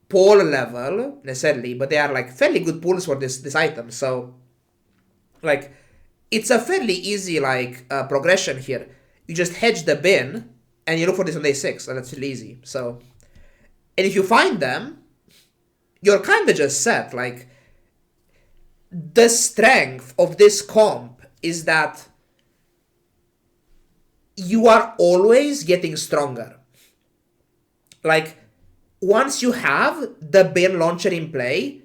pole level necessarily, but they are like fairly good pools for this item. So, like, it's a fairly easy like progression here. You just hedge the bin and you look for this on day 6, and that's really easy. So, and if you find them, you're kind of just set. Like, the strength of this comp is that you are always getting stronger. Like, once you have the bin launcher in play,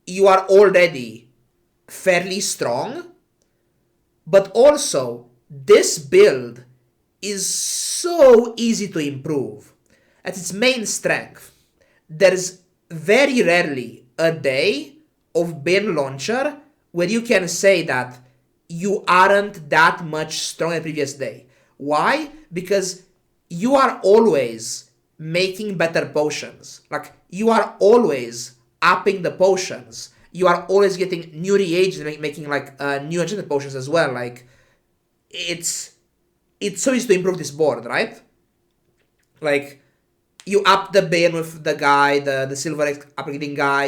you are already fairly strong. But also, this build is so easy to improve. That's its main strength. There's very rarely a day of bin launcher where you can say that you aren't that much stronger than the previous day. Why? Because you are always making better potions. Like, you are always upping the potions. You are always getting new reagents, making like new enchanted potions as well. Like, it's so easy to improve this board, right? Like, you up the bin with the guy, the silver upgrading guy.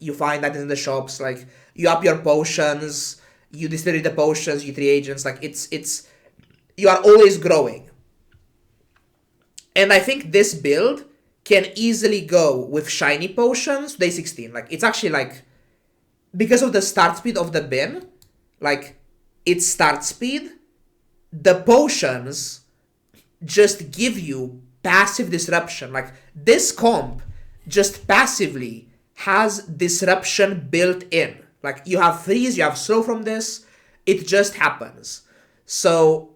You find that in the shops. Like, you up your potions, you distribute the potions, you get reagents. Like, it's you are always growing. And I think this build can easily go with shiny potions day 16. Like, it's actually like, because of the start speed of the bin, like, its start speed, the potions just give you passive disruption. Like, this comp just passively has disruption built in. Like, you have freeze, you have slow from this, it just happens. So,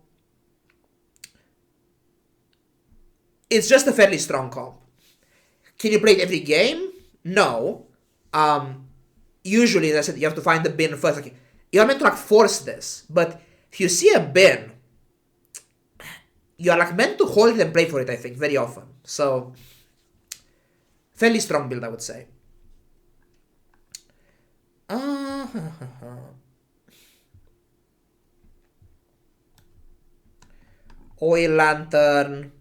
it's just a fairly strong comp. Can you play it every game? No. Usually, as I said, you have to find the bin first. Like, you're meant to like force this, but if you see a bin, you're like meant to hold it and play for it, I think, very often. So, fairly strong build, I would say. Oil Lantern.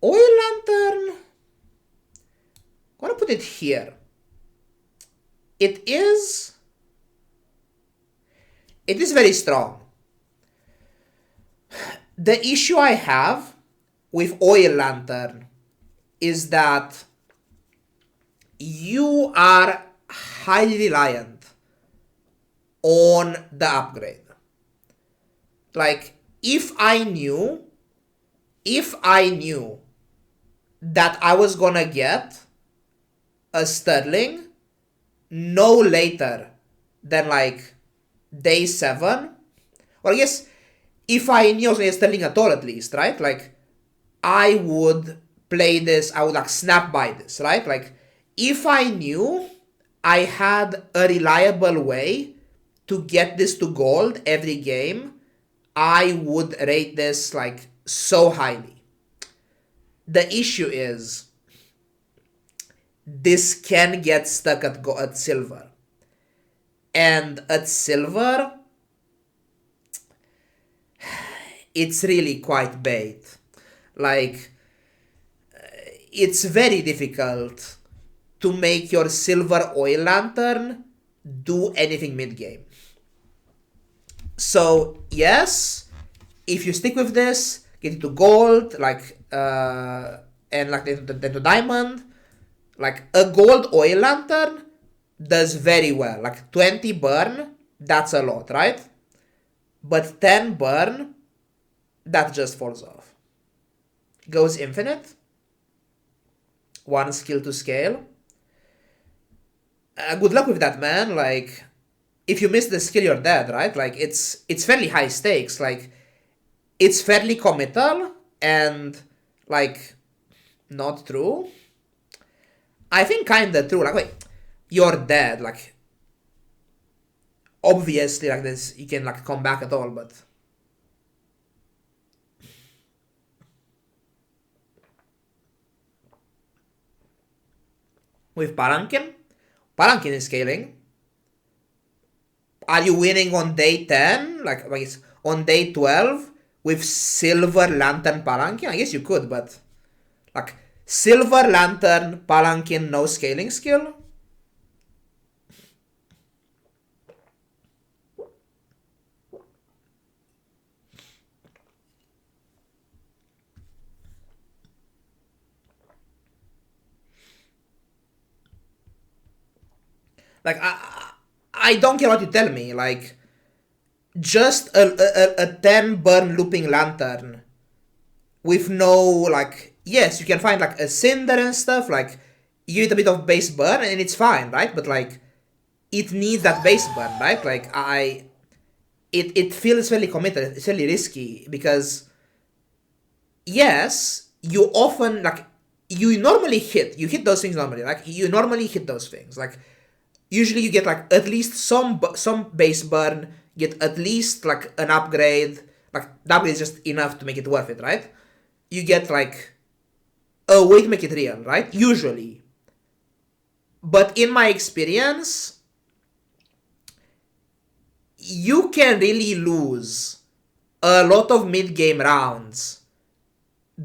Oil Lantern, I'm gonna put it here. It is very strong. The issue I have with Oil Lantern is that you are highly reliant on the upgrade. Like, if I knew that I was gonna get a Sterling no later than like day 7, or I guess if I knew I was gonna get Sterling at all, at least, right? Like, I would play this, I would like snap by this, right? Like, if I knew I had a reliable way to get this to gold every game, I would rate this like so highly. The issue is, this can get stuck at silver. And at silver, it's really quite bait. Like, it's very difficult to make your silver Oil Lantern do anything mid-game. So, yes, if you stick with this, get into gold, like, and like then to diamond, like, a gold Oil Lantern does very well. Like, 20 burn, that's a lot, right? But 10 burn, that just falls off. Goes infinite. 1 skill to scale. Good luck with that, man. Like, if you miss the skill, you're dead, right? Like, it's fairly high stakes. Like, it's fairly committal and, like, not true. I think kinda true. Like, wait, you're dead. Like, obviously like this you can like come back at all, but with Palankin is scaling. Are you winning on day 10? Like it's on day 12 with Silver Lantern Palankin? I guess you could, but like Silver Lantern Palankin no scaling skill? Like I don't care what you tell me. Like just a 10 burn looping lantern with no like, yes, you can find like a cinder and stuff. Like you need a bit of base burn and it's fine, right? But like it needs that base burn, right? Like it feels really committed. It's really risky because yes, you often like you hit those things normally. Like you normally hit those things. Like usually you get like at least some base burn, get at least like an upgrade. Like the upgrade is just enough to make it worth it, right? You get like a way to make it real, right? Usually. But in my experience, you can really lose a lot of mid-game rounds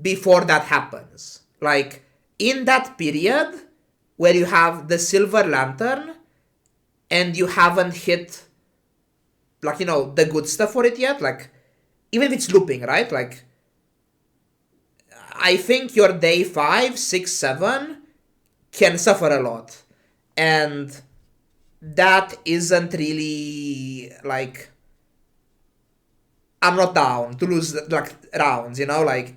before that happens. Like in that period where you have the Silver Lantern and you haven't hit like, you know, the good stuff for it yet, like even if it's looping, right? Like I think your day 5, 6, 7 can suffer a lot. And that isn't really like I'm not down to lose like rounds, you know, like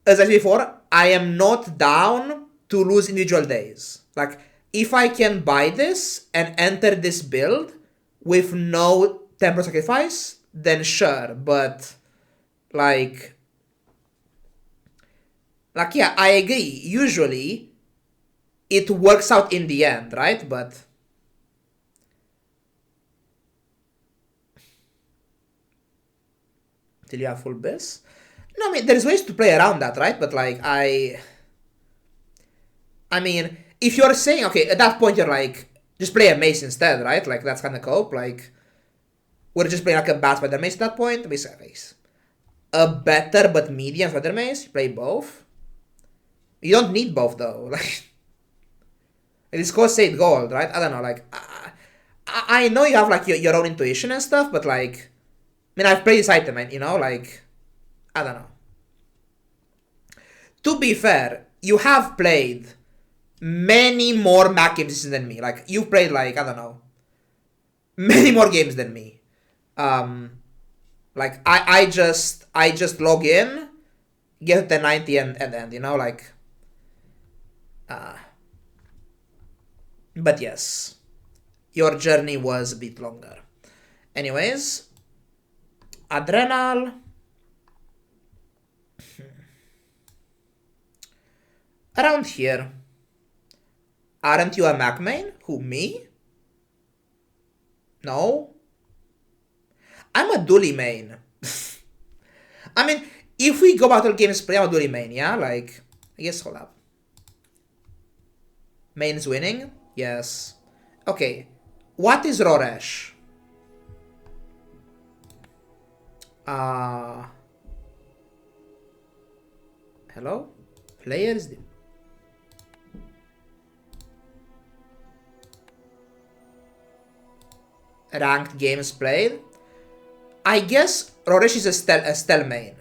as I said before, I am not down to lose individual days. Like if I can buy this and enter this build with no temporal sacrifice, then sure. But like yeah, I agree. Usually it works out in the end, right? But till you have full bis. No, I mean there's ways to play around that, right? But like I mean, if you're saying okay, at that point you're like just play a mace instead, right? Like that's kind of cope. Like we're just playing like a bad spider mace at that point. A better but medium spider mace. You play both. You don't need both though. Like it costs 8 gold, right? I don't know. Like I know you have like your own intuition and stuff, but like I mean I've played this item and you know like I don't know. To be fair, you have played many more Mac games than me. Like you've played like I don't know, many more games than me. Like I just log in, get the 90 and end. You know like. But yes, your journey was a bit longer. Anyways, Adrenal. Around here. Aren't you a Mac main? Who, me? No. I'm a Dully main. I mean, if we go battle games play, I'm a Dully main, yeah? Like, I guess, hold up. Main's winning? Yes. Okay. What is Roresh? Hello? Players? Ranked games played? I guess Roresh is a Stel main.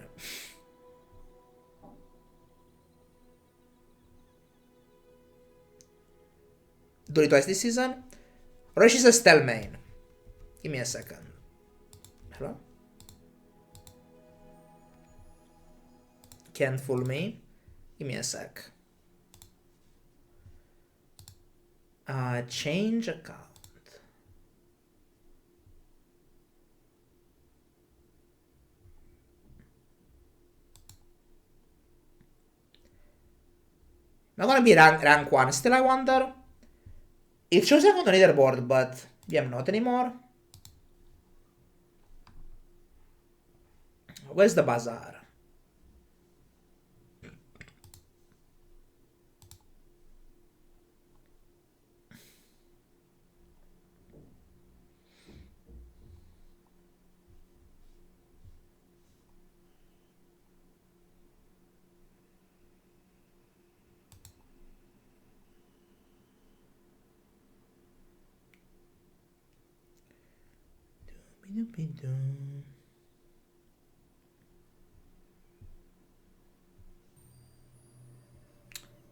Do it twice this season? Roresh is a Stel main. Give me a second. Hello? Can't fool me. Give me a sec. Change account. Am I gonna be rank 1 still, I wonder? It shows I'm on the leaderboard, but Yeah, not anymore. Where's the Bazaar?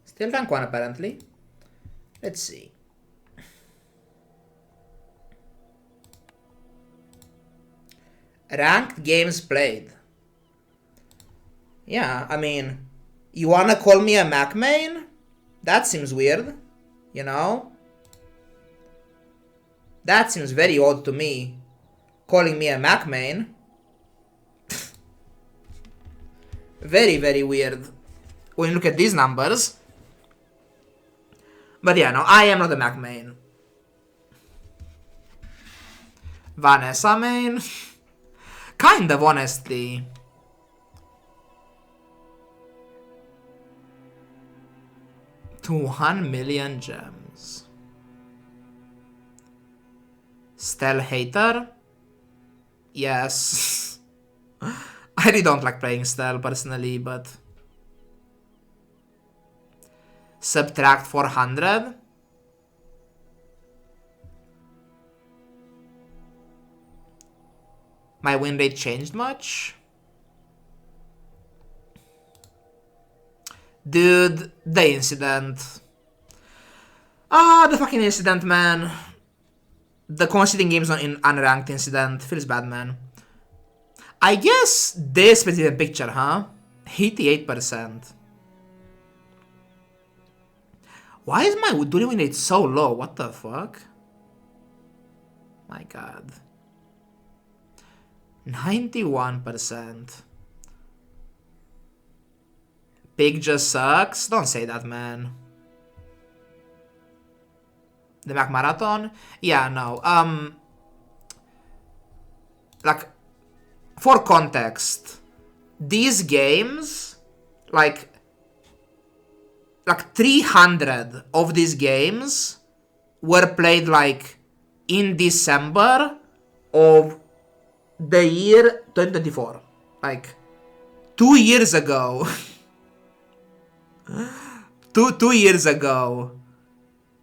Still rank 1 apparently. Let's see. Ranked games played. Yeah, I mean, you wanna call me a Mac main? That seems weird, you know? That seems very odd to me. Calling me a Mac main. Very, very weird. When you look at these numbers. But yeah, no, I am not a Mac main. Vanessa main? Kind of, honestly. To 1 million gems. Stel hater? Yes. I really don't like playing Stel personally, but... Subtract 400? My win rate changed much? Dude, the incident. Ah, the fucking incident, man. The conceding games on in unranked incident. Feels bad, man. I guess this specific picture, huh? 88%. Why is my duty win rate so low? What the fuck? My god. 91%. Pig just sucks? Don't say that, man. The Mac Marathon? Yeah, no. Like, for context, these games, like 300 of these games were played, like, in December of the year 2024. Like, 2 years ago. 2 years ago,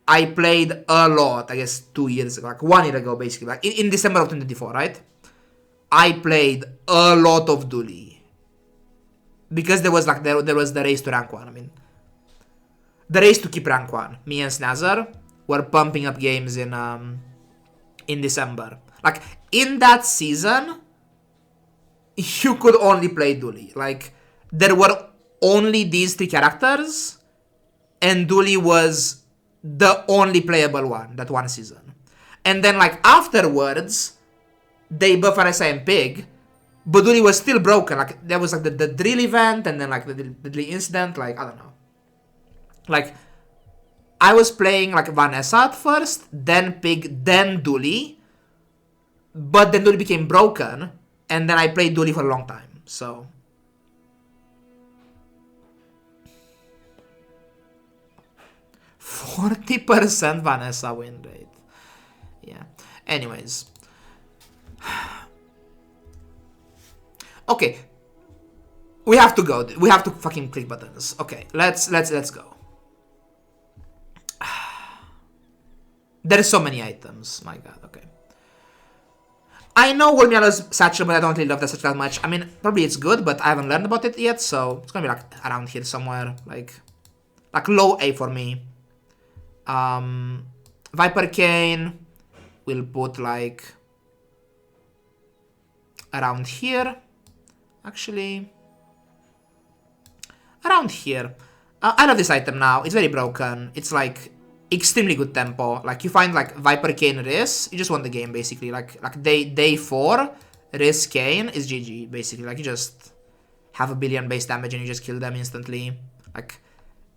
I played a lot. I guess 2 years ago, like 1 year ago, basically, like in December of 2024, right? I played a lot of Dooley because there was like there was the race to rank 1. I mean, the race to keep rank 1. Me and Snazzer were pumping up games in December. Like in that season, you could only play Dooley. Like there were only these 3 characters, and Dooley was the only playable one that one season. And then like afterwards, they buff RSI and Pig, but Dooley was still broken. Like there was like the drill event, and then like the drill incident. Like I don't know. Like I was playing like Vanessa at first, then Pig, then Dooley, but then Dooley became broken, and then I played Dooley for a long time. So 40% Vanessa win rate. Yeah. Anyways. Okay. We have to go. We have to fucking click buttons. Okay. Let's go. There's so many items. My god. Okay. I know Wolmiala's satchel, but I don't really love that satchel that much. I mean, probably it's good, but I haven't learned about it yet, so it's gonna be like around here somewhere. Like low A for me. Viper Cane, we'll put like around here. Actually, around here. I love this item now. It's very broken. It's like extremely good tempo. Like you find like Viper Cane Riz, you just won the game basically. Like day 4, Riz Cane is GG basically. Like you just have a billion base damage and you just kill them instantly. Like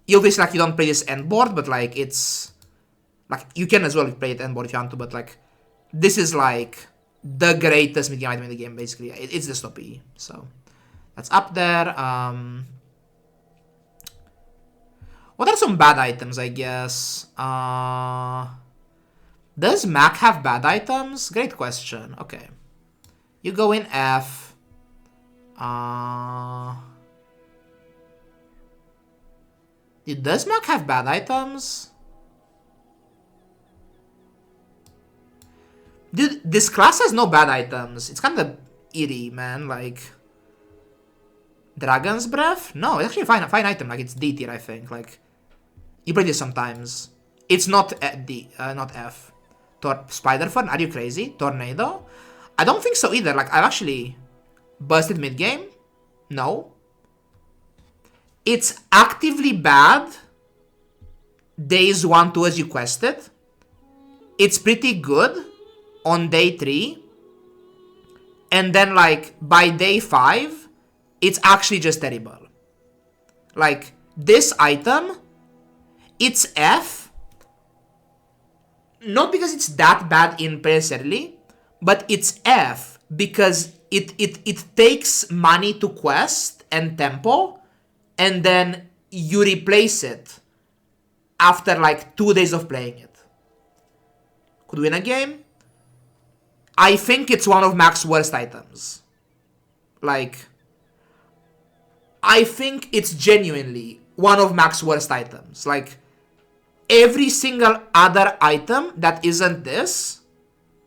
you obviously like you don't play this end board, but like it's like you can as well play it end board if you want to, but like this is like the greatest mid-game item in the game, basically. It's the stop E. So that's up there. What are some bad items, I guess? Does Mac have bad items? Great question. Okay. You go in F. Does Mac have bad items? Dude, this class has no bad items. It's kind of eerie, man. Like, Dragon's Breath? No, it's actually a fine item. Like, it's D tier, I think. Like, you play this sometimes. It's not D, not F. Spider Fern? Are you crazy? Tornado? I don't think so either. Like, I've actually busted mid-game. No. It's actively bad days 1, 2 as you quested. It's pretty good on day 3. And then, like, by day 5, it's actually just terrible. Like, this item, it's F. Not because it's that bad in necessarily, but it's F because it takes money to quest and tempo, and then you replace it after like 2 days of playing it. Could win a game. I think it's one of Mac's worst items. Like, I think it's genuinely one of Mac's worst items. Like, every single other item that isn't this,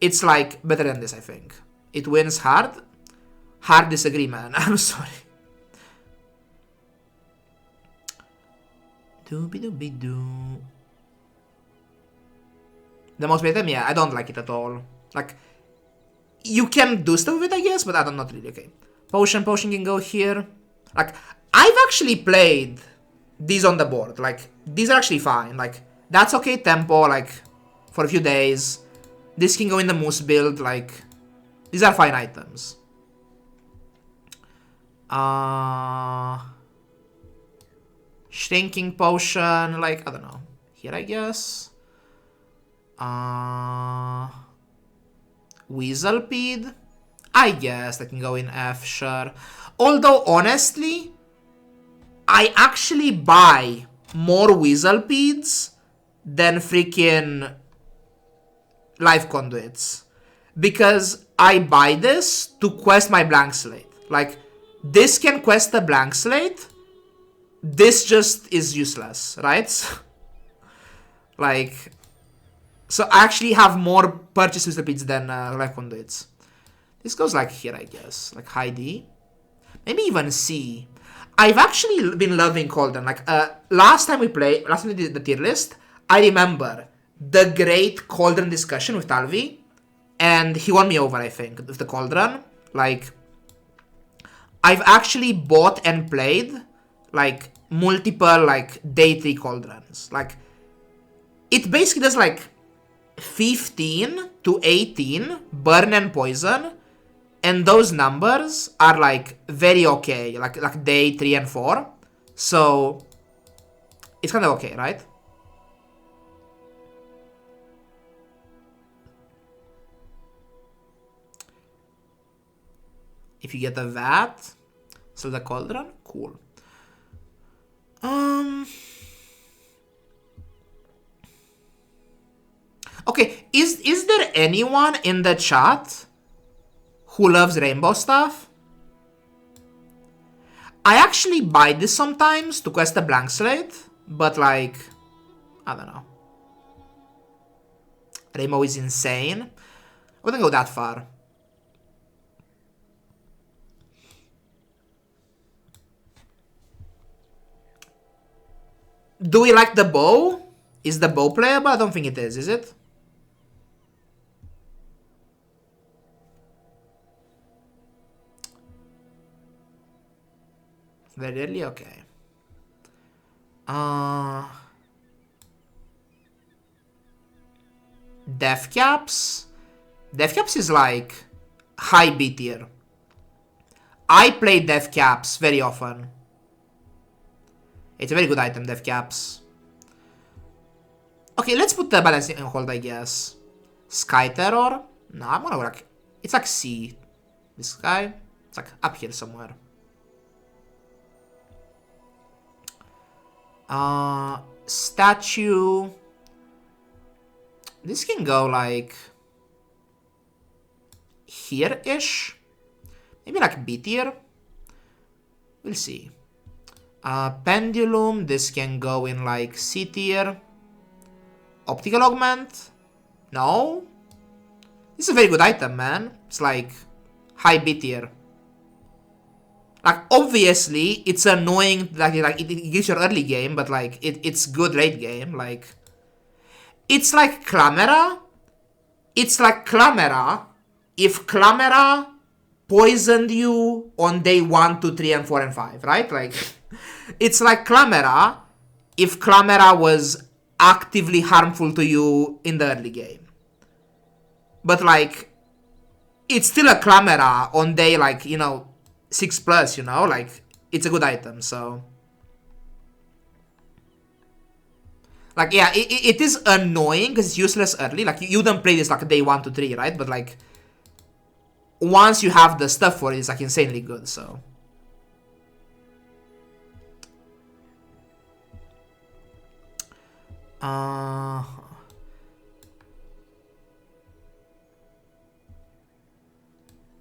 it's like better than this, I think. It wins hard. Hard disagree, man. I'm sorry. Doobie-doobie-doo. The most item, yeah, I don't like it at all. Like, you can do stuff with it, I guess, but I don't, not really. Okay. Potion can go here. Like, I've actually played these on the board. Like, these are actually fine. Like, that's okay tempo, like, for a few days. This can go in the Moose build, like, these are fine items. Shrinking Potion, like, I don't know. Here, I guess. Weaselpede? I guess that can go in F, sure. Although, honestly, I actually buy more Weaselpedes than freaking Life Conduits. Because I buy this to quest my blank slate. Like, this can quest a blank slate. This just is useless, right? Like, so I actually have more purchase Weaselpedes than Life Conduits. This goes like here, I guess. Like high D. Maybe even C. I've actually been loving Cauldron. Like, last time we did the tier list, I remember the great Cauldron discussion with Talvi. And he won me over, I think, with the Cauldron. Like, I've actually bought and played, like, multiple, like, day 3 Cauldrons. Like, it basically does, like, 15 to 18 burn and poison. And those numbers are, like, very okay. Like day 3 and 4. So, it's kind of okay, right? If you get a VAT, so the Cauldron, cool. Okay, is there anyone in the chat who loves rainbow stuff? I actually buy this sometimes to quest a blank slate, but like, I don't know. Rainbow is insane. I wouldn't go that far. Do we like the bow? Is the bow playable? I don't think it is it? Very early? Okay. Death Caps? Death Caps is like high B tier. I play Death Caps very often. It's a very good item, Death Caps. Okay, let's put the balance in hold, I guess. Sky Terror. No, I'm gonna go like... It's like C. This guy. It's like up here somewhere. Statue. This can go like... here-ish. Maybe like B tier. We'll see. Pendulum. This can go in like C tier. Optical augment. No. This is a very good item, man. It's like high B tier. Like, obviously, it's annoying, like it gives you early game, but like, it's good late game. Like, it's like Clamera. It's like Clamera if Clamera poisoned you on day 1, 2, 3, and 4, and 5, right? Like, it's like Clamera if Clamera was actively harmful to you in the early game. But like, it's still a Clamera on day, like, 6+, like, it's a good item, so. Like, yeah, it is annoying because it's useless early. Like, you don't play this like day 1 to 3, right? But like, once you have the stuff for it, it's like insanely good, so.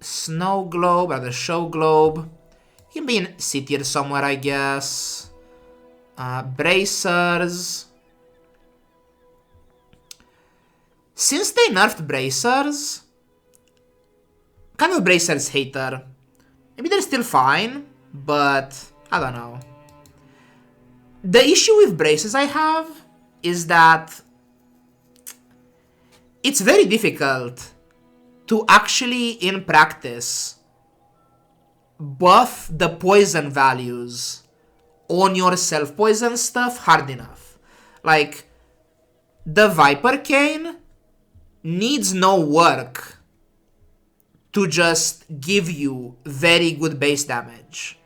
Snow globe or the show globe. It can be in C tier somewhere, I guess. Bracers. Since they nerfed bracers, kind of bracers hater. Maybe they're still fine, but I don't know. The issue with braces I have is that it's very difficult to actually, in practice, buff the poison values on your self-poison stuff hard enough. Like, the Viper Cane needs no work to just give you very good base damage.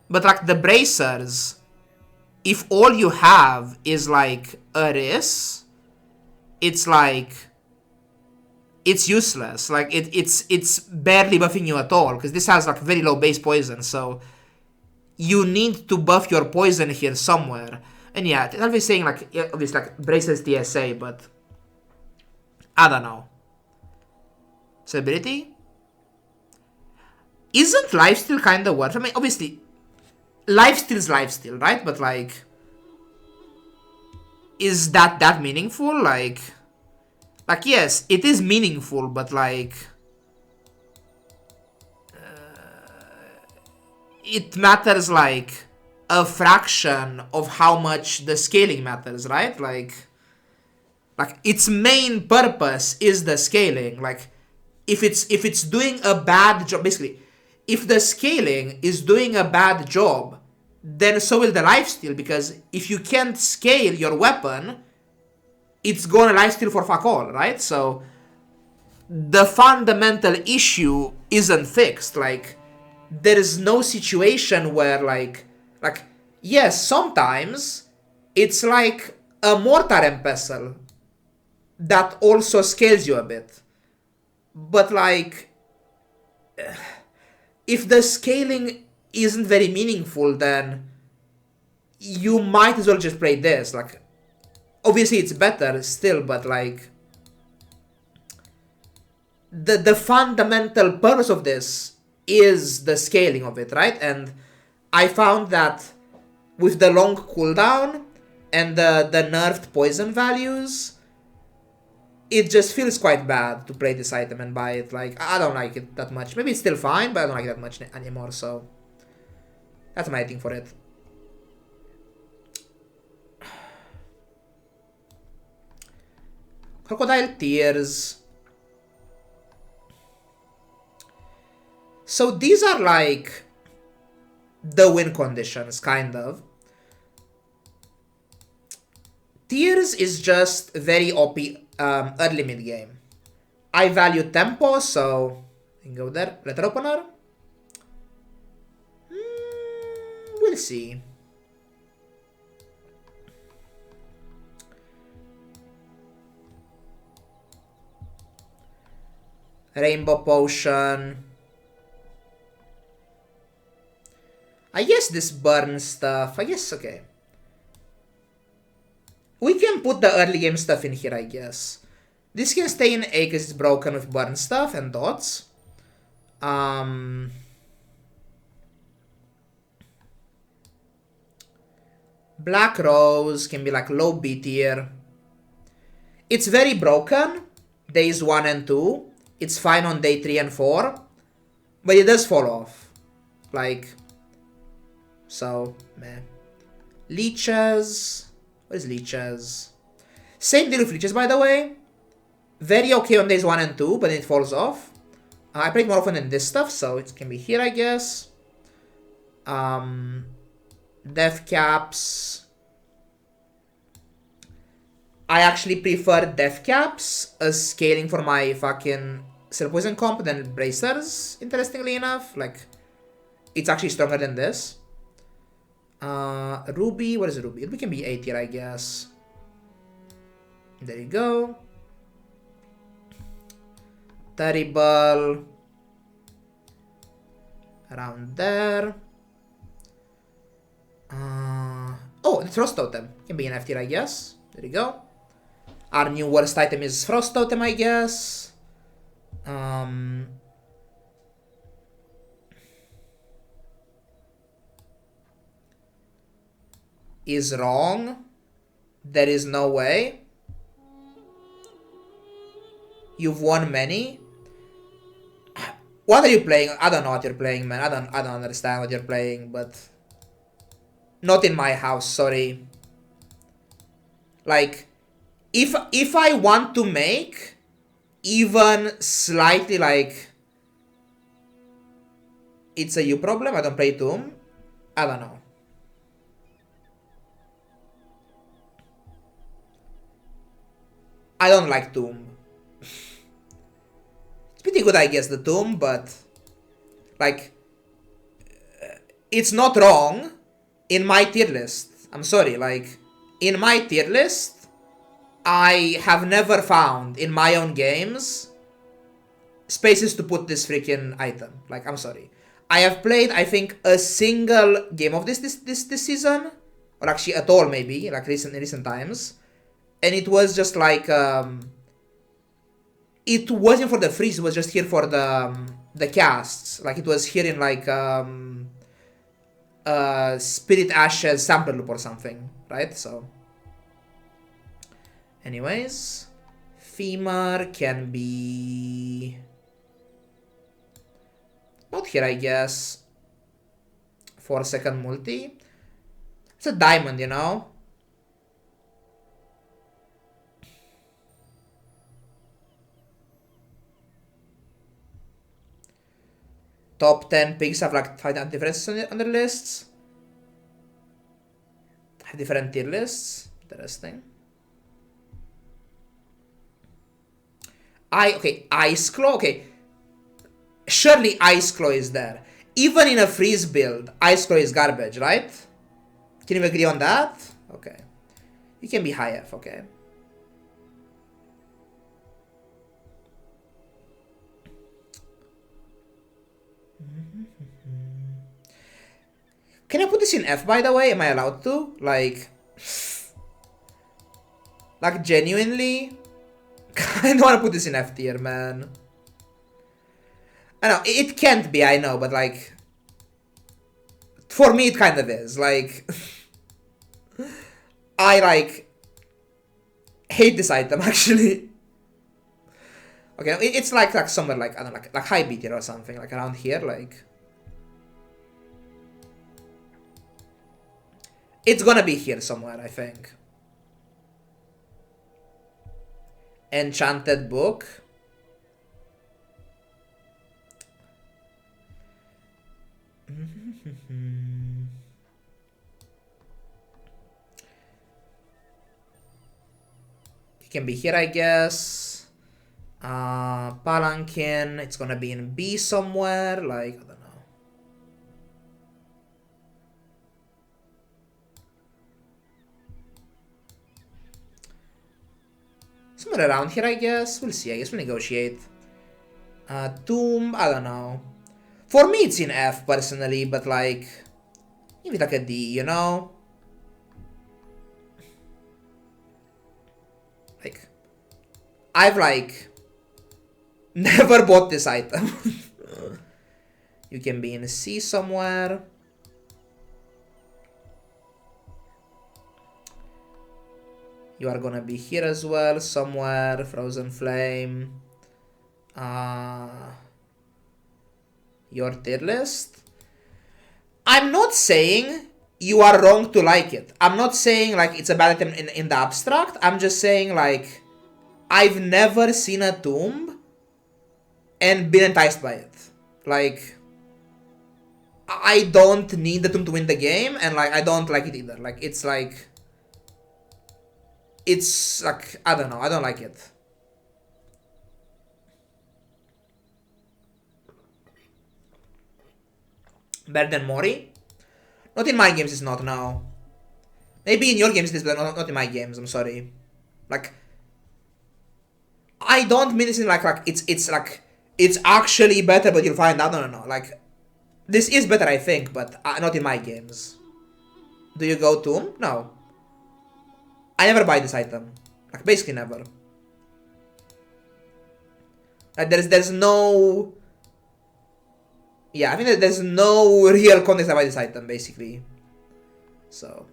But like the bracers, if all you have is like a Riss, it's like, it's useless. Like, it's barely buffing you at all, because this has like very low base poison, so you need to buff your poison here somewhere. And yeah, I'll be saying like, yeah, obviously like bracers TSA, but I don't know. Celebrity? Isn't lifesteal kind of worth? I mean, obviously, lifesteal's lifesteal, right? But like, is that meaningful? Like, yes, it is meaningful, but like, it matters like a fraction of how much the scaling matters, right? Like its main purpose is the scaling. Like, if it's doing a bad job, basically, if the scaling is doing a bad job, then so will the lifesteal, because if you can't scale your weapon, it's gonna lifesteal for fuck all, right? So the fundamental issue isn't fixed. Like, there is no situation where like yes, sometimes it's like a mortar and pestle that also scales you a bit. But like, if the scaling isn't very meaningful, then you might as well just play this. Like, obviously it's better still, but like, the fundamental purpose of this is the scaling of it, right? And I found that with the long cooldown and the nerfed poison values, it just feels quite bad to play this item and buy it. Like, I don't like it that much. Maybe it's still fine, but I don't like it that much anymore, so that's my thing for it. Crocodile Tears. So these are like the win conditions, kind of. Tears is just very OP early mid game. I value tempo, so I can go there. Letter opener. We'll see. Rainbow potion. I guess this burn stuff. I guess, okay. We can put the early game stuff in here, I guess. This can stay in A because it's broken with burn stuff and dots. Black Rose can be like low B tier. It's very broken, days 1 and 2. It's fine on day 3 and 4. But it does fall off. Like, so, meh. Leeches. What is Leeches? Same deal with Leeches, by the way. Very okay on days 1 and 2, but then it falls off. I played more often than this stuff, so it can be here, I guess. Death Caps. I actually prefer Death Caps as scaling for my fucking Silver Poison comp than Bracers, interestingly enough. Like, it's actually stronger than this. Ruby, what is Ruby? Ruby can be A tier, I guess. There you go. Terrible. Around there. Oh, the Frost Totem. Can be an F tier, I guess. There you go. Our new worst item is Frost Totem, I guess. Is wrong. There is no way. You've won many. What are you playing? I don't know what you're playing, man. I don't understand what you're playing, but not in my house, sorry. Like, if I want to make even slightly like it's a you problem, I don't play Tomb. I don't know. I don't like Tomb. It's pretty good, I guess, the Tomb, but like it's not wrong in my tier list. I'm sorry, like in my tier list, I have never found in my own games spaces to put this freaking item. Like, I'm sorry. I have played, I think, a single game of this season, or actually at all, maybe, like in recent times, and it was just like it wasn't for the freeze. It was just here for the casts. Like, it was here in like Spirit Ashes sample loop or something, right? So, anyways, Femur can be about here, I guess. 4-second multi. It's a diamond, you know. Top 10 picks have like 5 differences on their lists. Have different tier lists. Interesting. Okay, Ice Claw. Okay. Surely Ice Claw is there. Even in a freeze build, Ice Claw is garbage, right? Can you agree on that? Okay. You can be high F, okay. Can I put this in F, by the way? Am I allowed to? Like genuinely? I don't want to put this in F tier, man. I know, it can't be, I know, but like, for me it kind of is. Like, I like, hate this item, actually. Okay, it's like somewhere like, I don't know, like high B tier or something, like around here, like. It's gonna be here somewhere, I think. Enchanted Book. It can be here, I guess. Palanquin. It's gonna be in B somewhere. Like, I don't know. Somewhere around here, I guess. We'll see. I guess we'll negotiate. Tomb, I don't know. For me, it's in F personally, but like, give it like a D, you know? Like, I've like never bought this item. You can be in C somewhere. You are gonna be here as well, somewhere. Frozen Flame. Your tier list. I'm not saying you are wrong to like it. I'm not saying like it's a bad item in the abstract. I'm just saying like I've never seen a tomb and been enticed by it. Like, I don't need the tomb to win the game, and like I don't like it either. Like, it's like, I don't know, I don't like it. Better than Mori? Not in my games, it's not, no. Maybe in your games it is, but not in my games, I'm sorry. Like, I don't mean this in like it's like, it's actually better, but you'll find out, no. Like, this is better, I think, but not in my games. Do you go Tomb? No. I never buy this item. Like, basically never. Like, there's no... Yeah, I think that there's no real context about this item, basically. So...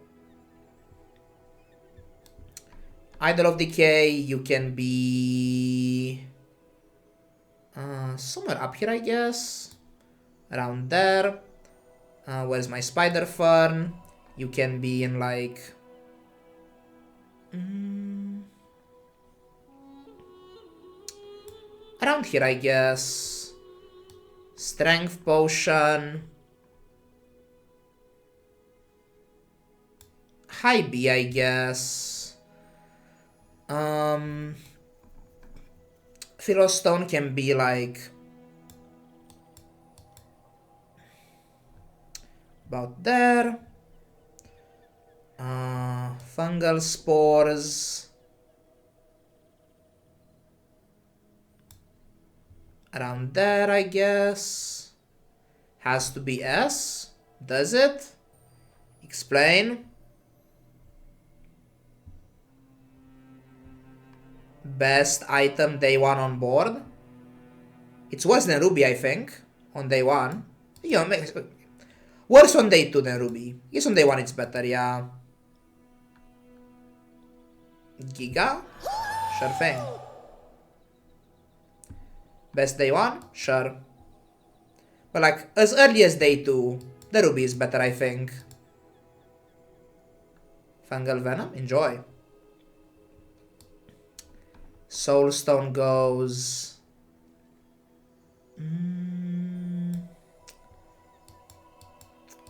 Idol of Decay, you can be... somewhere up here, I guess. Around there. Where's my Spider Fern? You can be in, like... around here, I guess. Strength Potion. High B, I guess. Philostone can be like... about there. Fungal Spores. Around there, I guess. Has to be S. Does it? Explain. Best item day one on board. It's worse than Ruby, I think. On day one. Yeah, worse on day two than Ruby. Yes, on day one it's better, yeah. Giga? Sure thing. Best day one? Sure. But like, as early as day two, the Ruby is better, I think. Fungal Venom? Enjoy. Soulstone goes...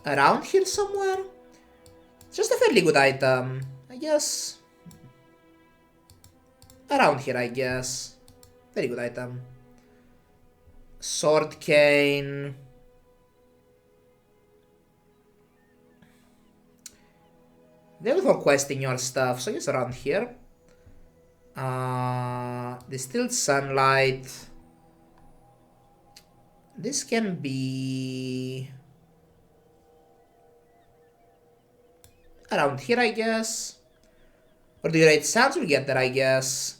around here somewhere? It's just a fairly good item, I guess. Around here, I guess. Very good item. Sword Cane. They're for questing your stuff, so I guess around here. Distilled Sunlight. This can be... around here, I guess. Or do you rate Sands? We'll get there, I guess.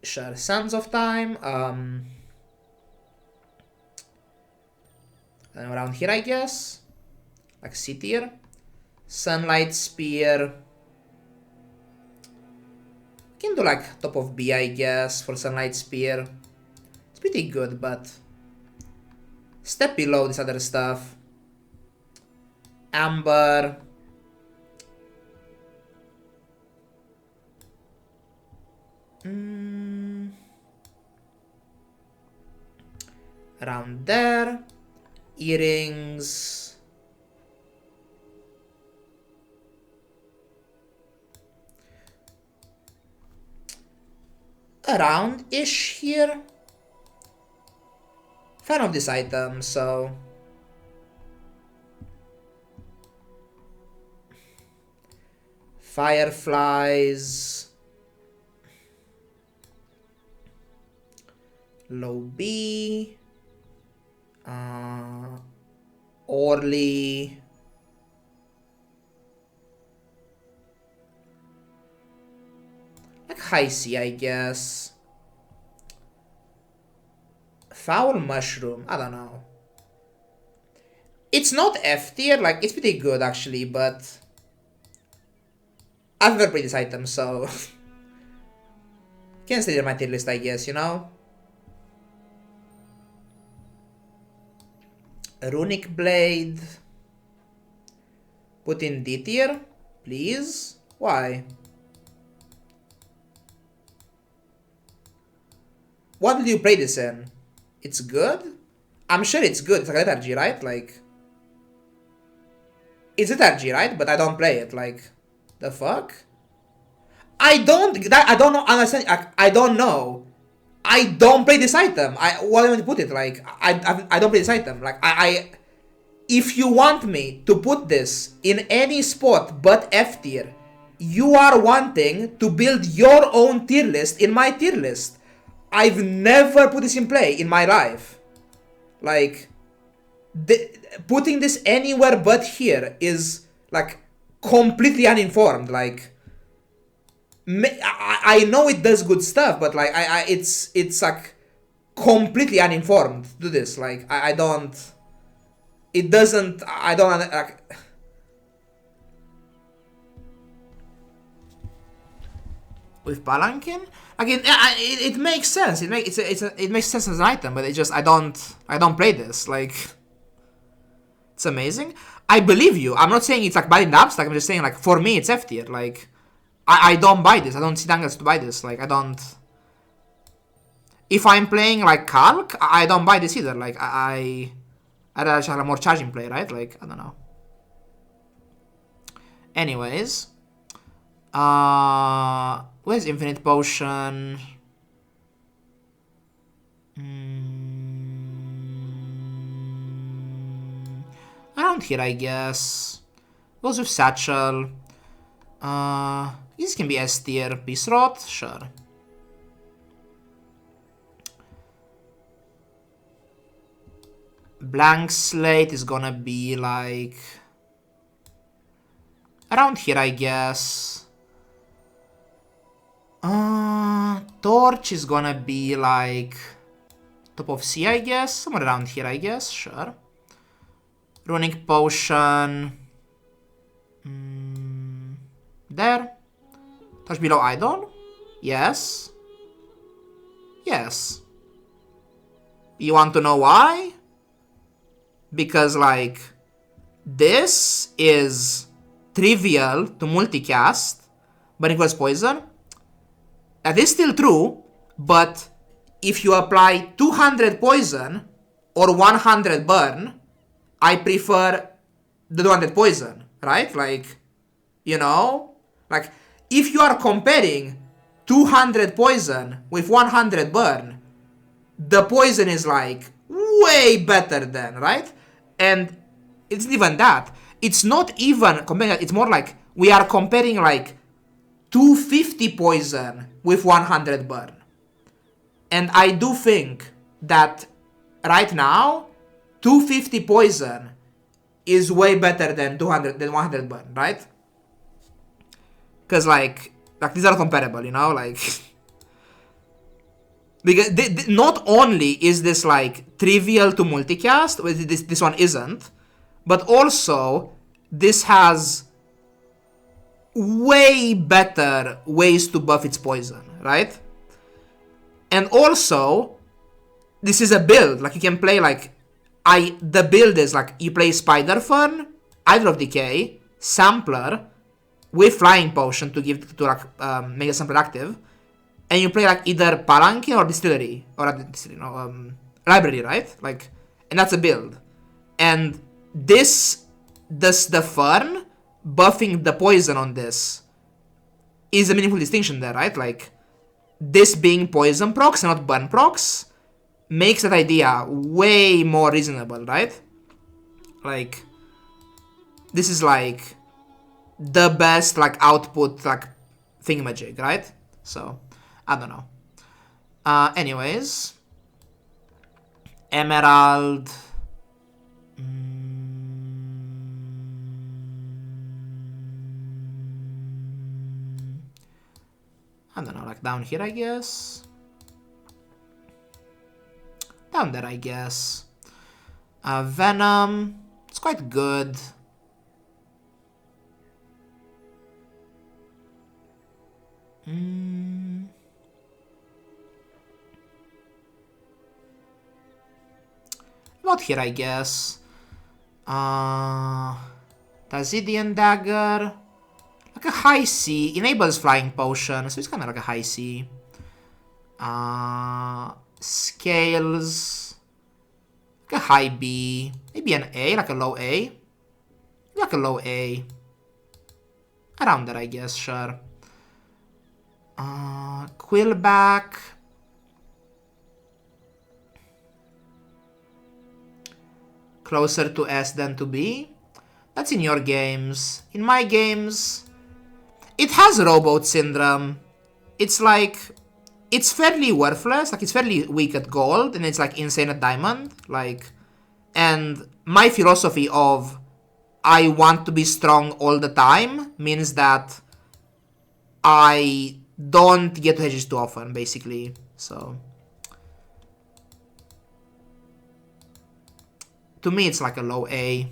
Sure, Sands of Time. Around here, I guess. Like C tier. Sunlight Spear. Can do like top of B, I guess, for Sunlight Spear. It's pretty good, but step below this other stuff. Amber. Around there. Earrings. Around-ish here. Fan of this item, so... Fireflies. low B, Orly, like high C, I guess. Foul mushroom, I don't know. It's not F tier, like it's pretty good actually, but I've never played this item, so can't stay in my tier list, I guess, you know? Runic Blade. Put in D tier, please. Why? What did you play this in? It's good? I'm sure it's good. It's like Lethargy, right? Like, it's Lethargy, right? But I don't play it. Like, the fuck? I don't know. Understand? I don't know. I don't play this item. What am I to put it? Like, I don't play this item. Like, if you want me to put this in any spot but F tier, you are wanting to build your own tier list in my tier list. I've never put this in play in my life. Like, putting this anywhere but here is, like, completely uninformed. Like, I know it does good stuff, but, like, it's like, completely uninformed to do this. Like, I don't... It doesn't... I don't... Like, with Palanquin? Again, it makes sense. It makes sense as an item, but it just I don't play this. Like, it's amazing. I believe you. I'm not saying it's like bad in the abstract. I'm just saying, like, for me it's F tier. Like, I don't buy this. I don't see angles to buy this. Like, I don't. If I'm playing like Calc, I don't buy this either. Like, I'd actually have a more charging play, right? Like, I don't know. Anyways. Where's Infinite Potion? Around here, I guess. Goes with Satchel. This can be S tier. Peace Rot? Sure. Blank Slate is gonna be like... around here, I guess. Torch is gonna be like top of C, I guess. Somewhere around here, I guess. Sure. Runic Potion. There. Touch below Idol. Yes. Yes. You want to know why? Because, like, this is trivial to multicast, but it was poison. That is still true, but if you apply 200 poison or 100 burn, I prefer the 200 poison, right? Like, you know? Like, if you are comparing 200 poison with 100 burn, the poison is, like, way better than, right? And it's not even that. It's not even comparing, it's more like we are comparing, like, 250 poison with 100 burn. And I do think that right now, 250 poison is way better than 100 burn, right? Because, like these are comparable, you know? Like, because not only is this, like, trivial to multicast, this one isn't, but also this has way better ways to buff its poison, right? And also, this is a build. Like, you can play, like, the build is, like, you play Spider Fern, Idol of Decay, Sampler, with Flying Potion to give, to, like, make the Sampler active, and you play, like, either Palanquin or Distillery, or, Library, right? Like, and that's a build. And the Fern buffing the poison on this is a meaningful distinction there, right? Like, this being poison procs and not burn procs makes that idea way more reasonable, right? Like, this is, like, the best, like, output, like, thingamajig, right? So, I don't know. Anyways, Emerald. I don't know, like down here, I guess. Down there, I guess. Venom. It's quite good. About here, I guess. Tazidian Dagger. Like a high C. Enables Flying Potion, so it's kind of like a high C. Scales. Like a high B. Maybe an A, like a low A. Like a low A. Around there, I guess, sure. Quillback. Closer to S than to B. That's in your games. In my games, it has Rowboat Syndrome. It's like, it's fairly worthless. Like, it's fairly weak at gold, and it's like insane at diamond. Like, and my philosophy of I want to be strong all the time means that I don't get to hedges too often, basically. So, to me, it's like a low A.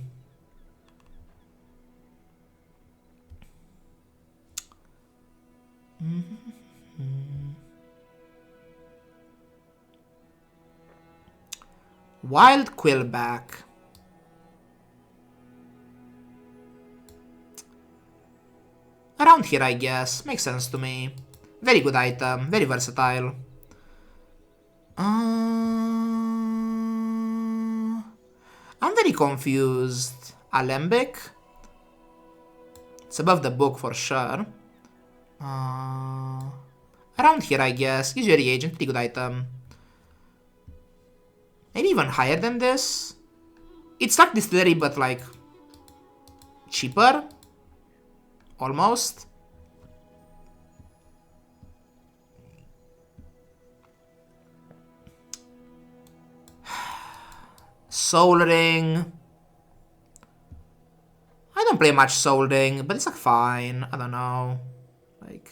Wild Quillback. Around here, I guess. Makes sense to me. Very good item. Very versatile. I'm very confused. Alembic? It's above the book for sure. Around here, I guess. Gives you a reagent. Pretty good item. Maybe even higher than this. It's like distillery, but like cheaper. Almost. Soul Ring. I don't play much Soul Ring, but it's like fine. I don't know. Like,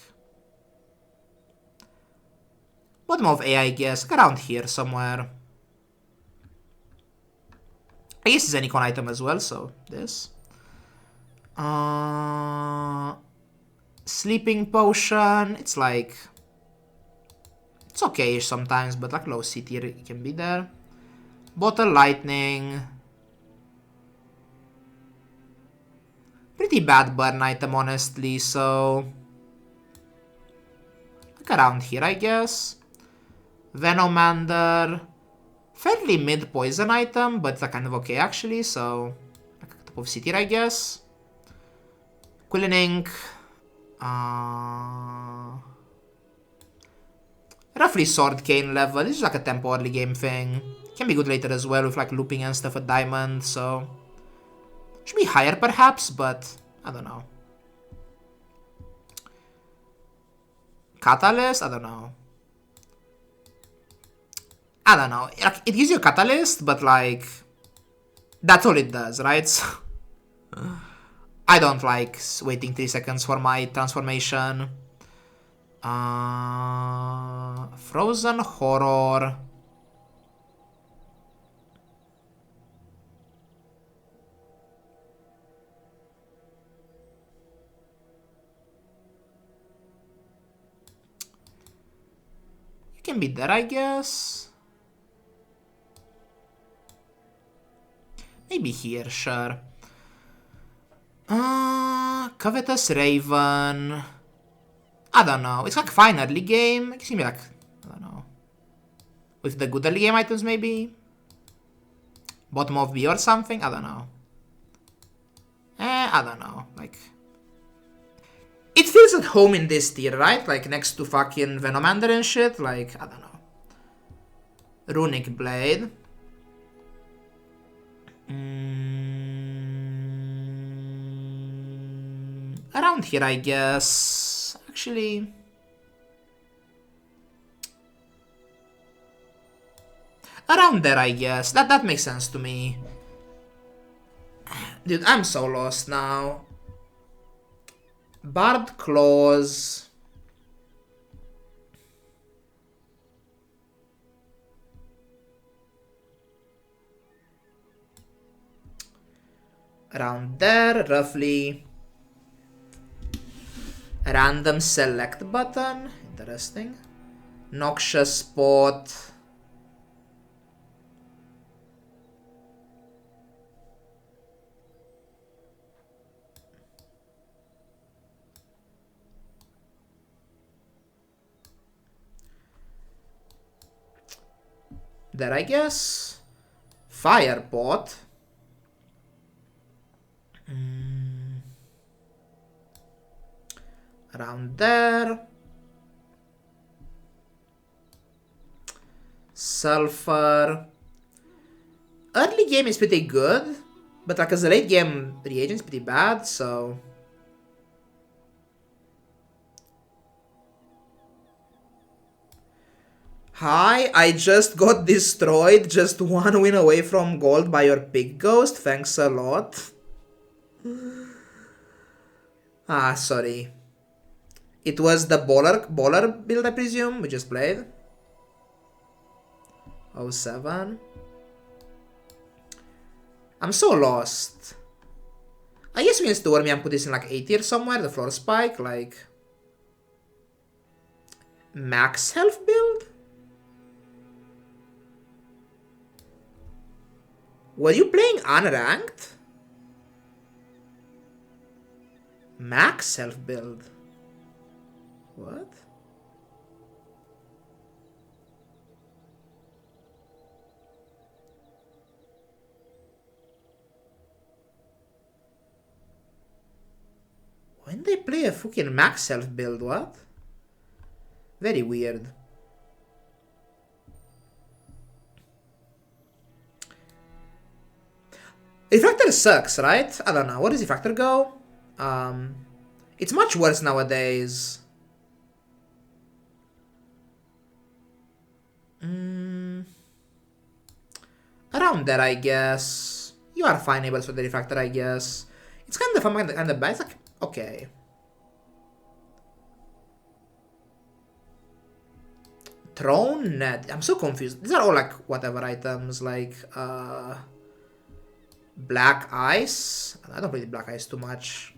bottom of A, I guess. Like around here somewhere. I guess it's an icon item as well, so this. Sleeping Potion. It's like, it's okay-ish sometimes, but like low C tier it can be there. Bottle Lightning. Pretty bad burn item, honestly, so like around here, I guess. Venomander. Fairly mid poison item, but like kind of okay actually, so like top of C tier, I guess. Quillen Ink. Roughly Sword Cane level. This is like a tempo early game thing. Can be good later as well with like looping and stuff at diamond, so should be higher perhaps, but I don't know. Catalyst? I don't know. I don't know. Like, it gives you a catalyst, but like that's all it does, right? So, I don't like waiting 3 seconds for my transformation. Frozen Horror. You can be there, I guess. Maybe here, sure. Covetous Raven. I don't know. It's like fine early game. It seems like, I don't know. With the good early game items, maybe? Bottom of B or something? I don't know. I don't know. Like, it feels at home in this tier, right? Like, next to fucking Venomander and shit. Like, I don't know. Runic Blade. Around here, I guess. Actually, Around there, I guess. That makes sense to me. Dude, I'm so lost now. Barbed claws. Around there, roughly. Random select button. Interesting. Noxious spot. There, I guess. Fire pot. Around there. Sulfur. Early game is pretty good, but like as a late game reagent is pretty bad, so. Hi, I just got destroyed, just one win away from gold by your pig ghost, thanks a lot. Ah, sorry. It was the bowler build, I presume, we just played. 07. I'm so lost. I guess we can store me and put this in like A tier somewhere, the floor spike, like. Max health build? Were you playing unranked? Max self build. What? When they play a fucking max self build, what? Very weird. Refractor sucks, right? I don't know. Where does Refractor go? It's much worse nowadays. Around there, I guess. You are fineable for the Refractor, I guess. It's kind of fun, kind of bad. It's like, okay. Throne net. I'm so confused. These are all like whatever items, like black ice. I don't play black ice too much.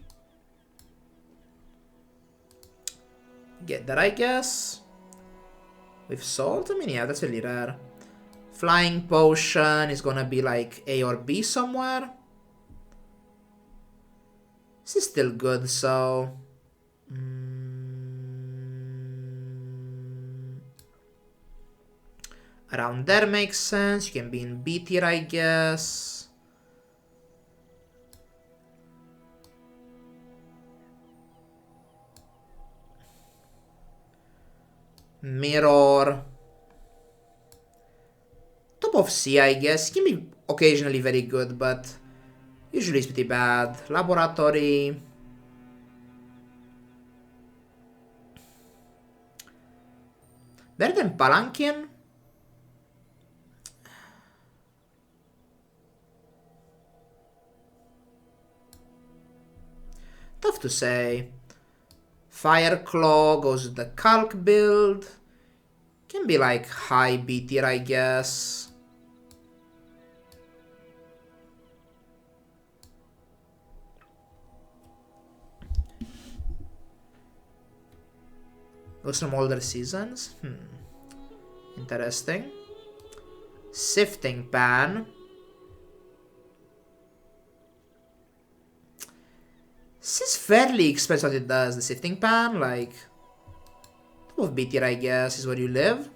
Get that, I guess. With salt? I mean, yeah, that's really rare. Flying potion is gonna be like A or B somewhere. This is still good, so. Around there makes sense. You can be in B tier, I guess. Mirror. Top of C, I guess. Can be occasionally very good, but usually it's pretty bad. Laboratory. Better than Palanquin? Tough to say. Fireclaw goes with the Calc build. Can be like high B tier, I guess. Those from older seasons? Interesting. Sifting pan. This is fairly expensive what it does, the sifting pan, like. Top of B tier, I guess, is where you live.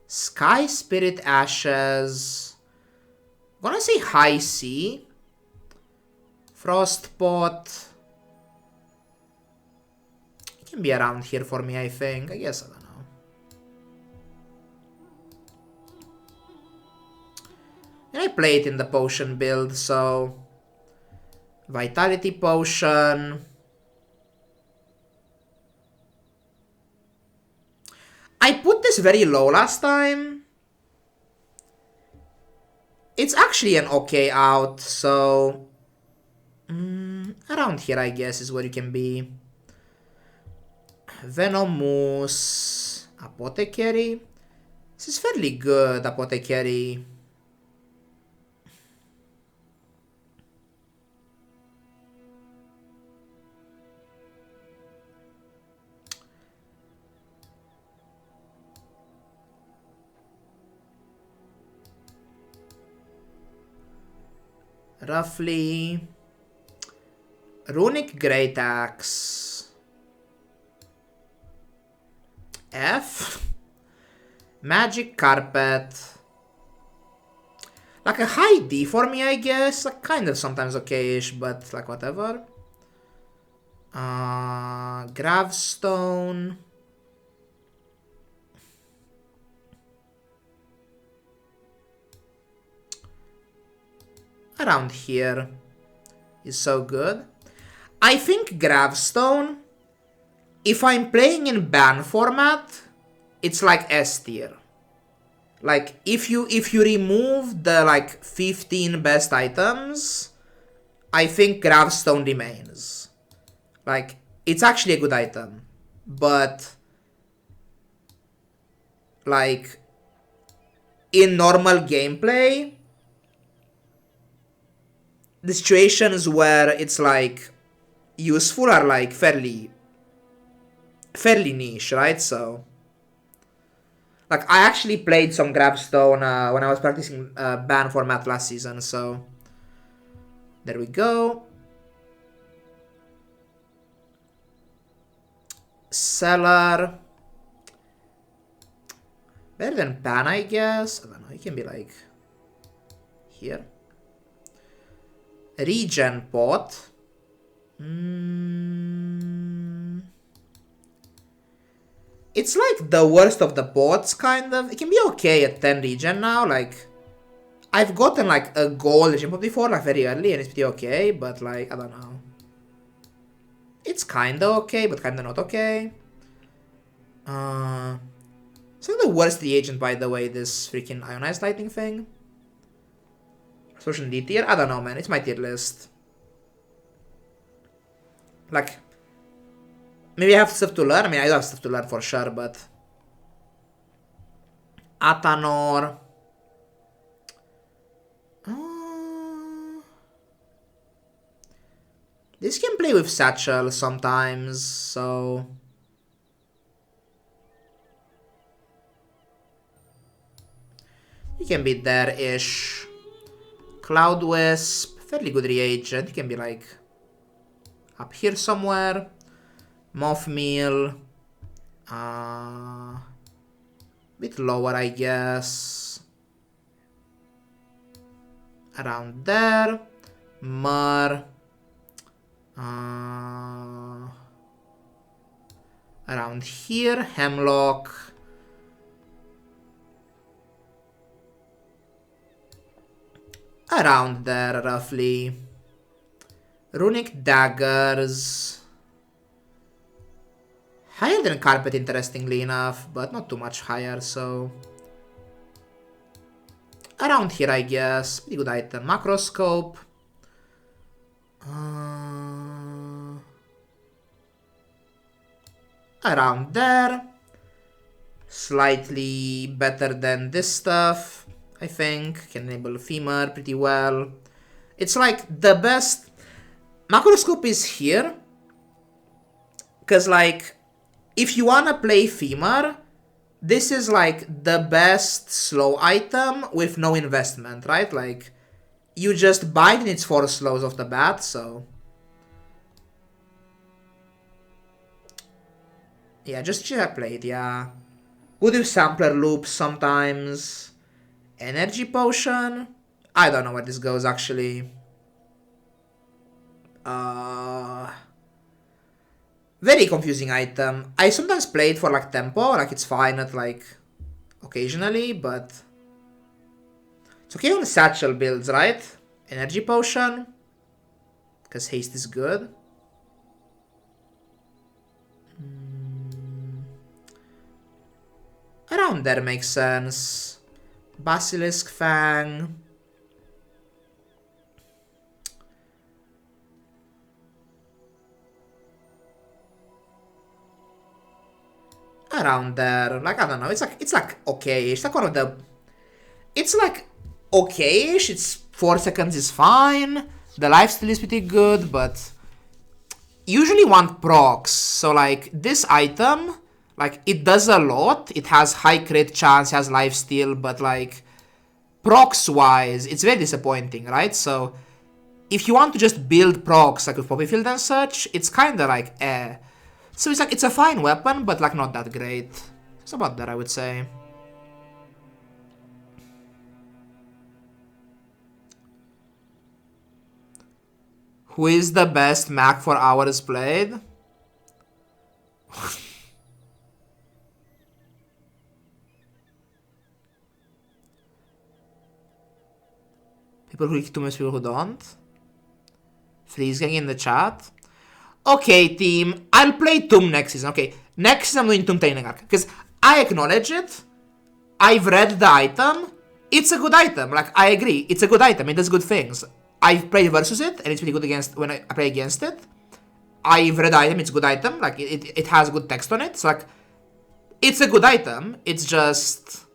Sky Spirit Ashes. I'm gonna say high C. Frostpot. It can be around here for me, I think. I guess, I don't know. And I play it in the potion build, so. Vitality Potion. I put this very low last time. It's actually an okay out, so... around here, I guess, is where you can be. Venomous... Apothecary? This is fairly good, Apothecary. Roughly... Runic Great Axe. F. Magic Carpet. Like a high D for me, I guess. Like kind of sometimes okay-ish, but like whatever. Gravestone. Around here is so good. I think Gravestone, if I'm playing in ban format, it's like S tier. Like if you remove the like 15 best items, I think Gravestone remains. Like it's actually a good item, but like in normal gameplay, the situations where it's like useful are like fairly niche, right? So like I actually played some Gravestone when I was practicing ban format last season, so there we go. Cellar. Better than ban, I guess. I don't know, it can be like here. Regen pot. It's like the worst of the pots, kind of. It can be okay at 10 regen now. Like, I've gotten like a gold regen pot before, like very early, and it's pretty okay, but like, I don't know. It's kinda okay, but kinda not okay. It's like the worst reagent, by the way, this freaking ionized lightning thing. Solution D tier? I don't know, man. It's my tier list. Like, maybe I have stuff to learn. I mean, I do have stuff to learn for sure, but... Atanor. This can play with Satchel sometimes, so... You can be there-ish. Cloud Wisp. Fairly good reagent. You can be like... up here somewhere. Moth Meal. Bit lower, I guess. Around there. Myrrh. Around here. Hemlock. Around there, roughly. Runic Daggers. Higher than Carpet, interestingly enough, but not too much higher, so... Around here, I guess. Pretty good item. Macroscope. Around there. Slightly better than this stuff, I think. Can enable Femur pretty well. It's like the best... Macroscope is here. Because like... If you wanna play Femur, this is like the best slow item with no investment, right? Like, you just buy it and it's 4 slows off the bat, so... Yeah, just play it, yeah. Good with sampler loops sometimes. Energy potion? I don't know where this goes, actually. Very confusing item. I sometimes play it for like tempo, like it's fine at like occasionally, but it's okay on satchel builds, right? Energy potion, because haste is good. Around there makes sense. Basilisk Fang. Around there, like, I don't know, it's like okay-ish, like one of the, it's like okay-ish, it's 4 seconds is fine, the lifesteal is pretty good, but usually want procs, so like this item, like it does a lot, it has high crit chance, has lifesteal, but like procs wise, it's very disappointing, right? So if you want to just build procs like with Poppy Field and such, it's kinda like eh. So it's like, it's a fine weapon, but like not that great. It's about that, I would say. Who is the best Mac for hours played? People who too much, people who don't. Freeze gang in the chat. Okay, team, I'll play Tomb next season. Okay, next season I'm doing Tomb Training Arc. Because I acknowledge it. I've read the item. It's a good item. Like, I agree. It's a good item. It does good things. I've played versus it, and it's pretty good against when I play against it. I've read the item. It's a good item. Like, it has good text on it. So, like, it's a good item. It's just...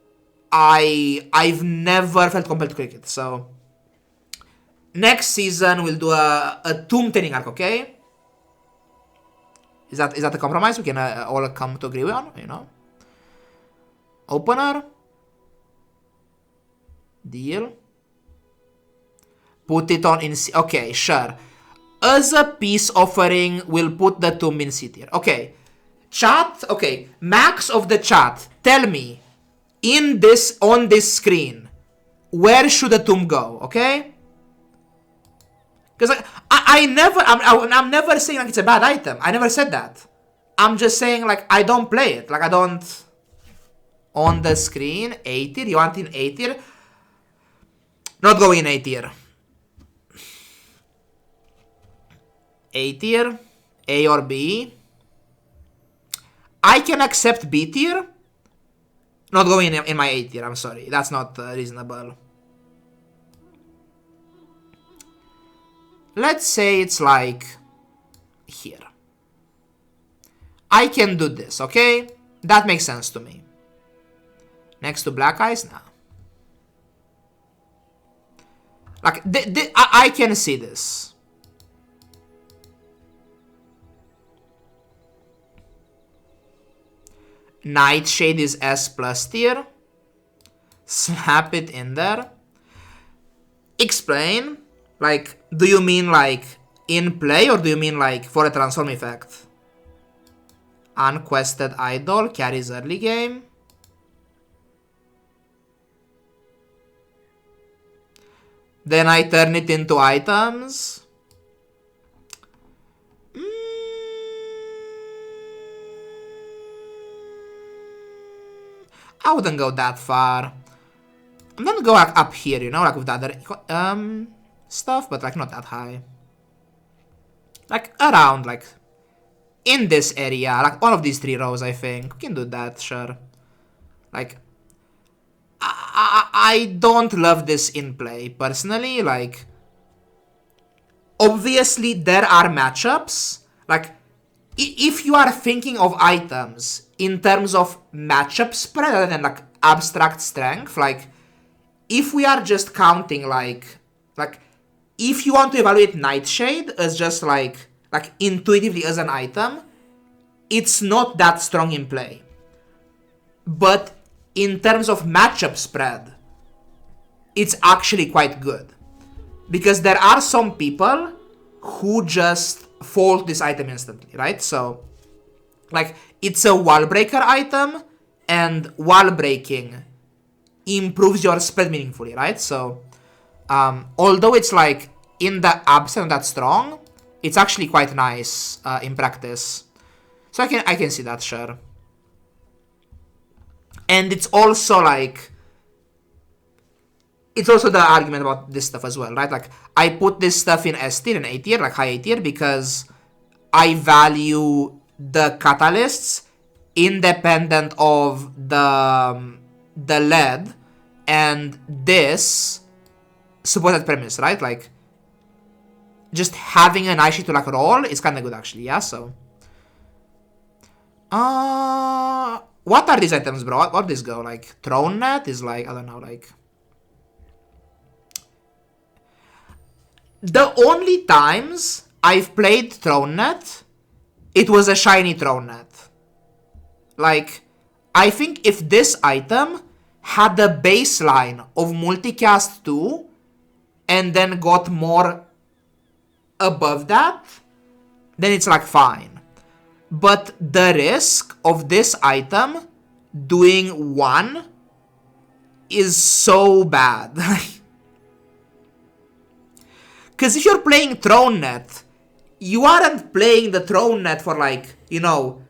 I've never felt compelled to click it. So, next season we'll do a Tomb Training Arc, okay? Is that a compromise we can all come to agree on, you know? Opener. Deal. Put it on in... Okay, sure. As a peace offering, we'll put the tomb in C tier. Okay. Chat, okay. Max of the chat, tell me, on this screen, where should the tomb go, okay? Because I'm never saying like it's a bad item. I never said that. I'm just saying like I don't play it. Like I don't. On the screen, A tier. You want in A tier? Not going in A tier. A tier, A or B. I can accept B tier. Not going in my A tier. I'm sorry. That's not reasonable. Let's say it's like here. I can do this, okay? That makes sense to me. Next to Black Eyes now. Like, I can see this. Nightshade is S plus tier. Slap it in there. Explain. Like, do you mean like in play or do you mean like for a transform effect? Unquested Idol carries early game. Then I turn it into items. I wouldn't go that far. I'm gonna go like up here, you know, like with the other stuff, but like not that high. Like around, like in this area, like one of these 3 rows, I think. We can do that, sure. Like, I don't love this in play, personally. Like, obviously there are matchups. Like, if you are thinking of items in terms of matchup spread rather than like abstract strength, like, if we are just counting like if you want to evaluate Nightshade as just like intuitively as an item, it's not that strong in play. But in terms of matchup spread, it's actually quite good. Because there are some people who just fold this item instantly, right? So, like, it's a wall breaker item, and wall breaking improves your spread meaningfully, right? So, although it's like in the absence that strong, it's actually quite nice in practice. So I can see that, sure. And it's also like, it's also the argument about this stuff as well, right? Like, I put this stuff in S tier and A tier, like high A tier, because I value the catalysts independent of the lead, and this supported premise, right? Like, just having an ice sheet to like roll is kind of good actually, yeah, so. What are these items, bro? What does this go? Like, Throne Net is like, I don't know, like. The only times I've played Throne Net, it was a shiny Throne Net. Like, I think if this item had the baseline of multicast 2 and then got more above that, then it's like fine. But the risk of this item doing 1 is so bad. Because if you're playing Throne Net, you aren't playing the Throne Net for like, you know,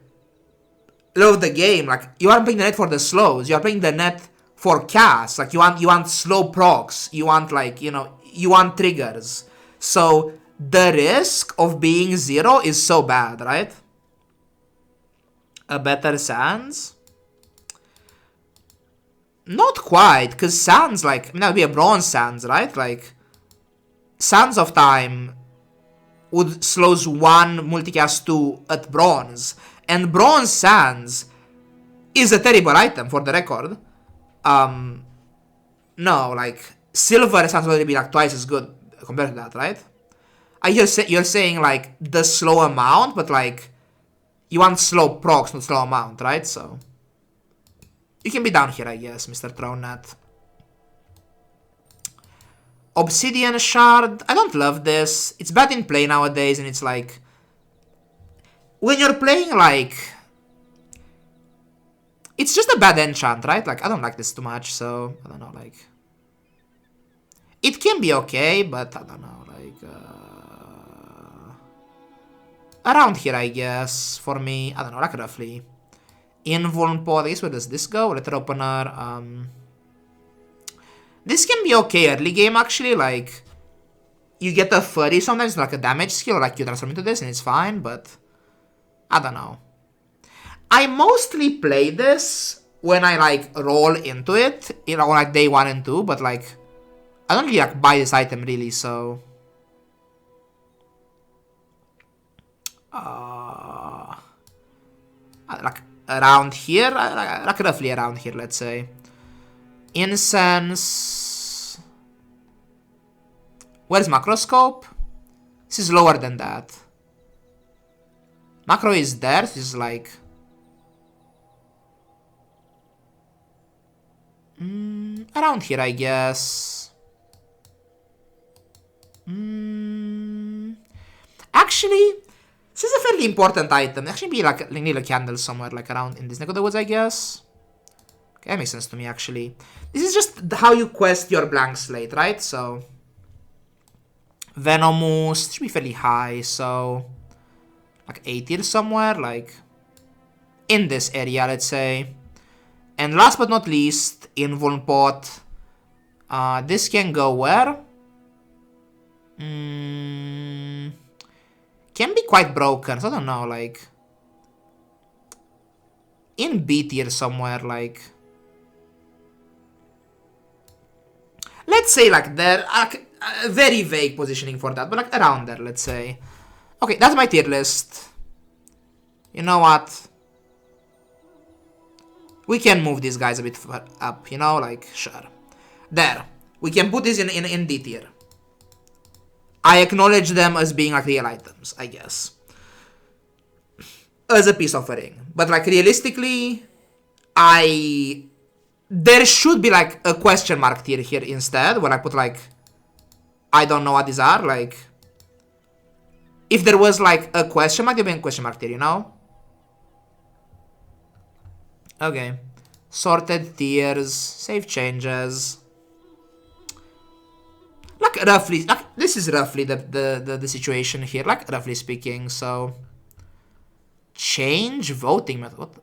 love the game. Like, you aren't playing the net for the slows. You're playing the net for cast. Like, you want slow procs. You want like, you know, you want triggers. So the risk of being 0 is so bad, right? A better Sands? Not quite, because Sands, like, I mean, that would be a bronze Sands, right? Like, Sands of Time would slows 1 multicast 2 at bronze. And bronze Sands is a terrible item, for the record. No, like, silver Sands would be like twice as good compared to that, right? You're saying, like, the slow amount, but, like, you want slow procs, not slow amount, right? So, you can be down here, I guess, Mr. Thrownat. Obsidian Shard. I don't love this. It's bad in play nowadays, and it's like, when you're playing, like, it's just a bad enchant, right? Like, I don't like this too much, so, I don't know, like, it can be okay, but I don't know, like, around here, I guess, for me, I don't know, like, roughly. Invuln Pod, I guess, where does this go? Letter Opener, this can be okay early game, actually, like, you get a furry sometimes, like a damage skill, like, you transform into this, and it's fine, but I don't know. I mostly play this when I, like, roll into it, you know, like, day 1 and 2, but, like, I don't really, like, buy this item, really, so. Like, around here, like, roughly around here, let's say. Incense. Where's Macroscope? This is lower than that. Macro is there, this is like... around here, I guess. Actually, this is a fairly important item. Actually be like near a candle somewhere, like around in this neck of the woods, I guess. Okay, that makes sense to me, actually. This is just how you quest your blank slate, right? So, Venomous should be fairly high, so like 8 tier somewhere, like in this area, let's say. And last but not least, Invuln Pot. This can go where? Can be quite broken, so I don't know, like in B tier somewhere, like let's say like there, very vague positioning for that, but like around there, let's say. Okay, that's my tier list. You know what? We can move these guys a bit up, you know, like, sure. There. We can put this in D tier. I acknowledge them as being like real items, I guess. As a peace offering. But like realistically, there should be like a question mark tier here instead, where I put like, I don't know what these are, like, if there was like a question mark, there'd be a question mark tier, you know? Okay. Sorted tiers, save changes. Like roughly, like this is roughly the situation here, like roughly speaking, so. Change voting method, what?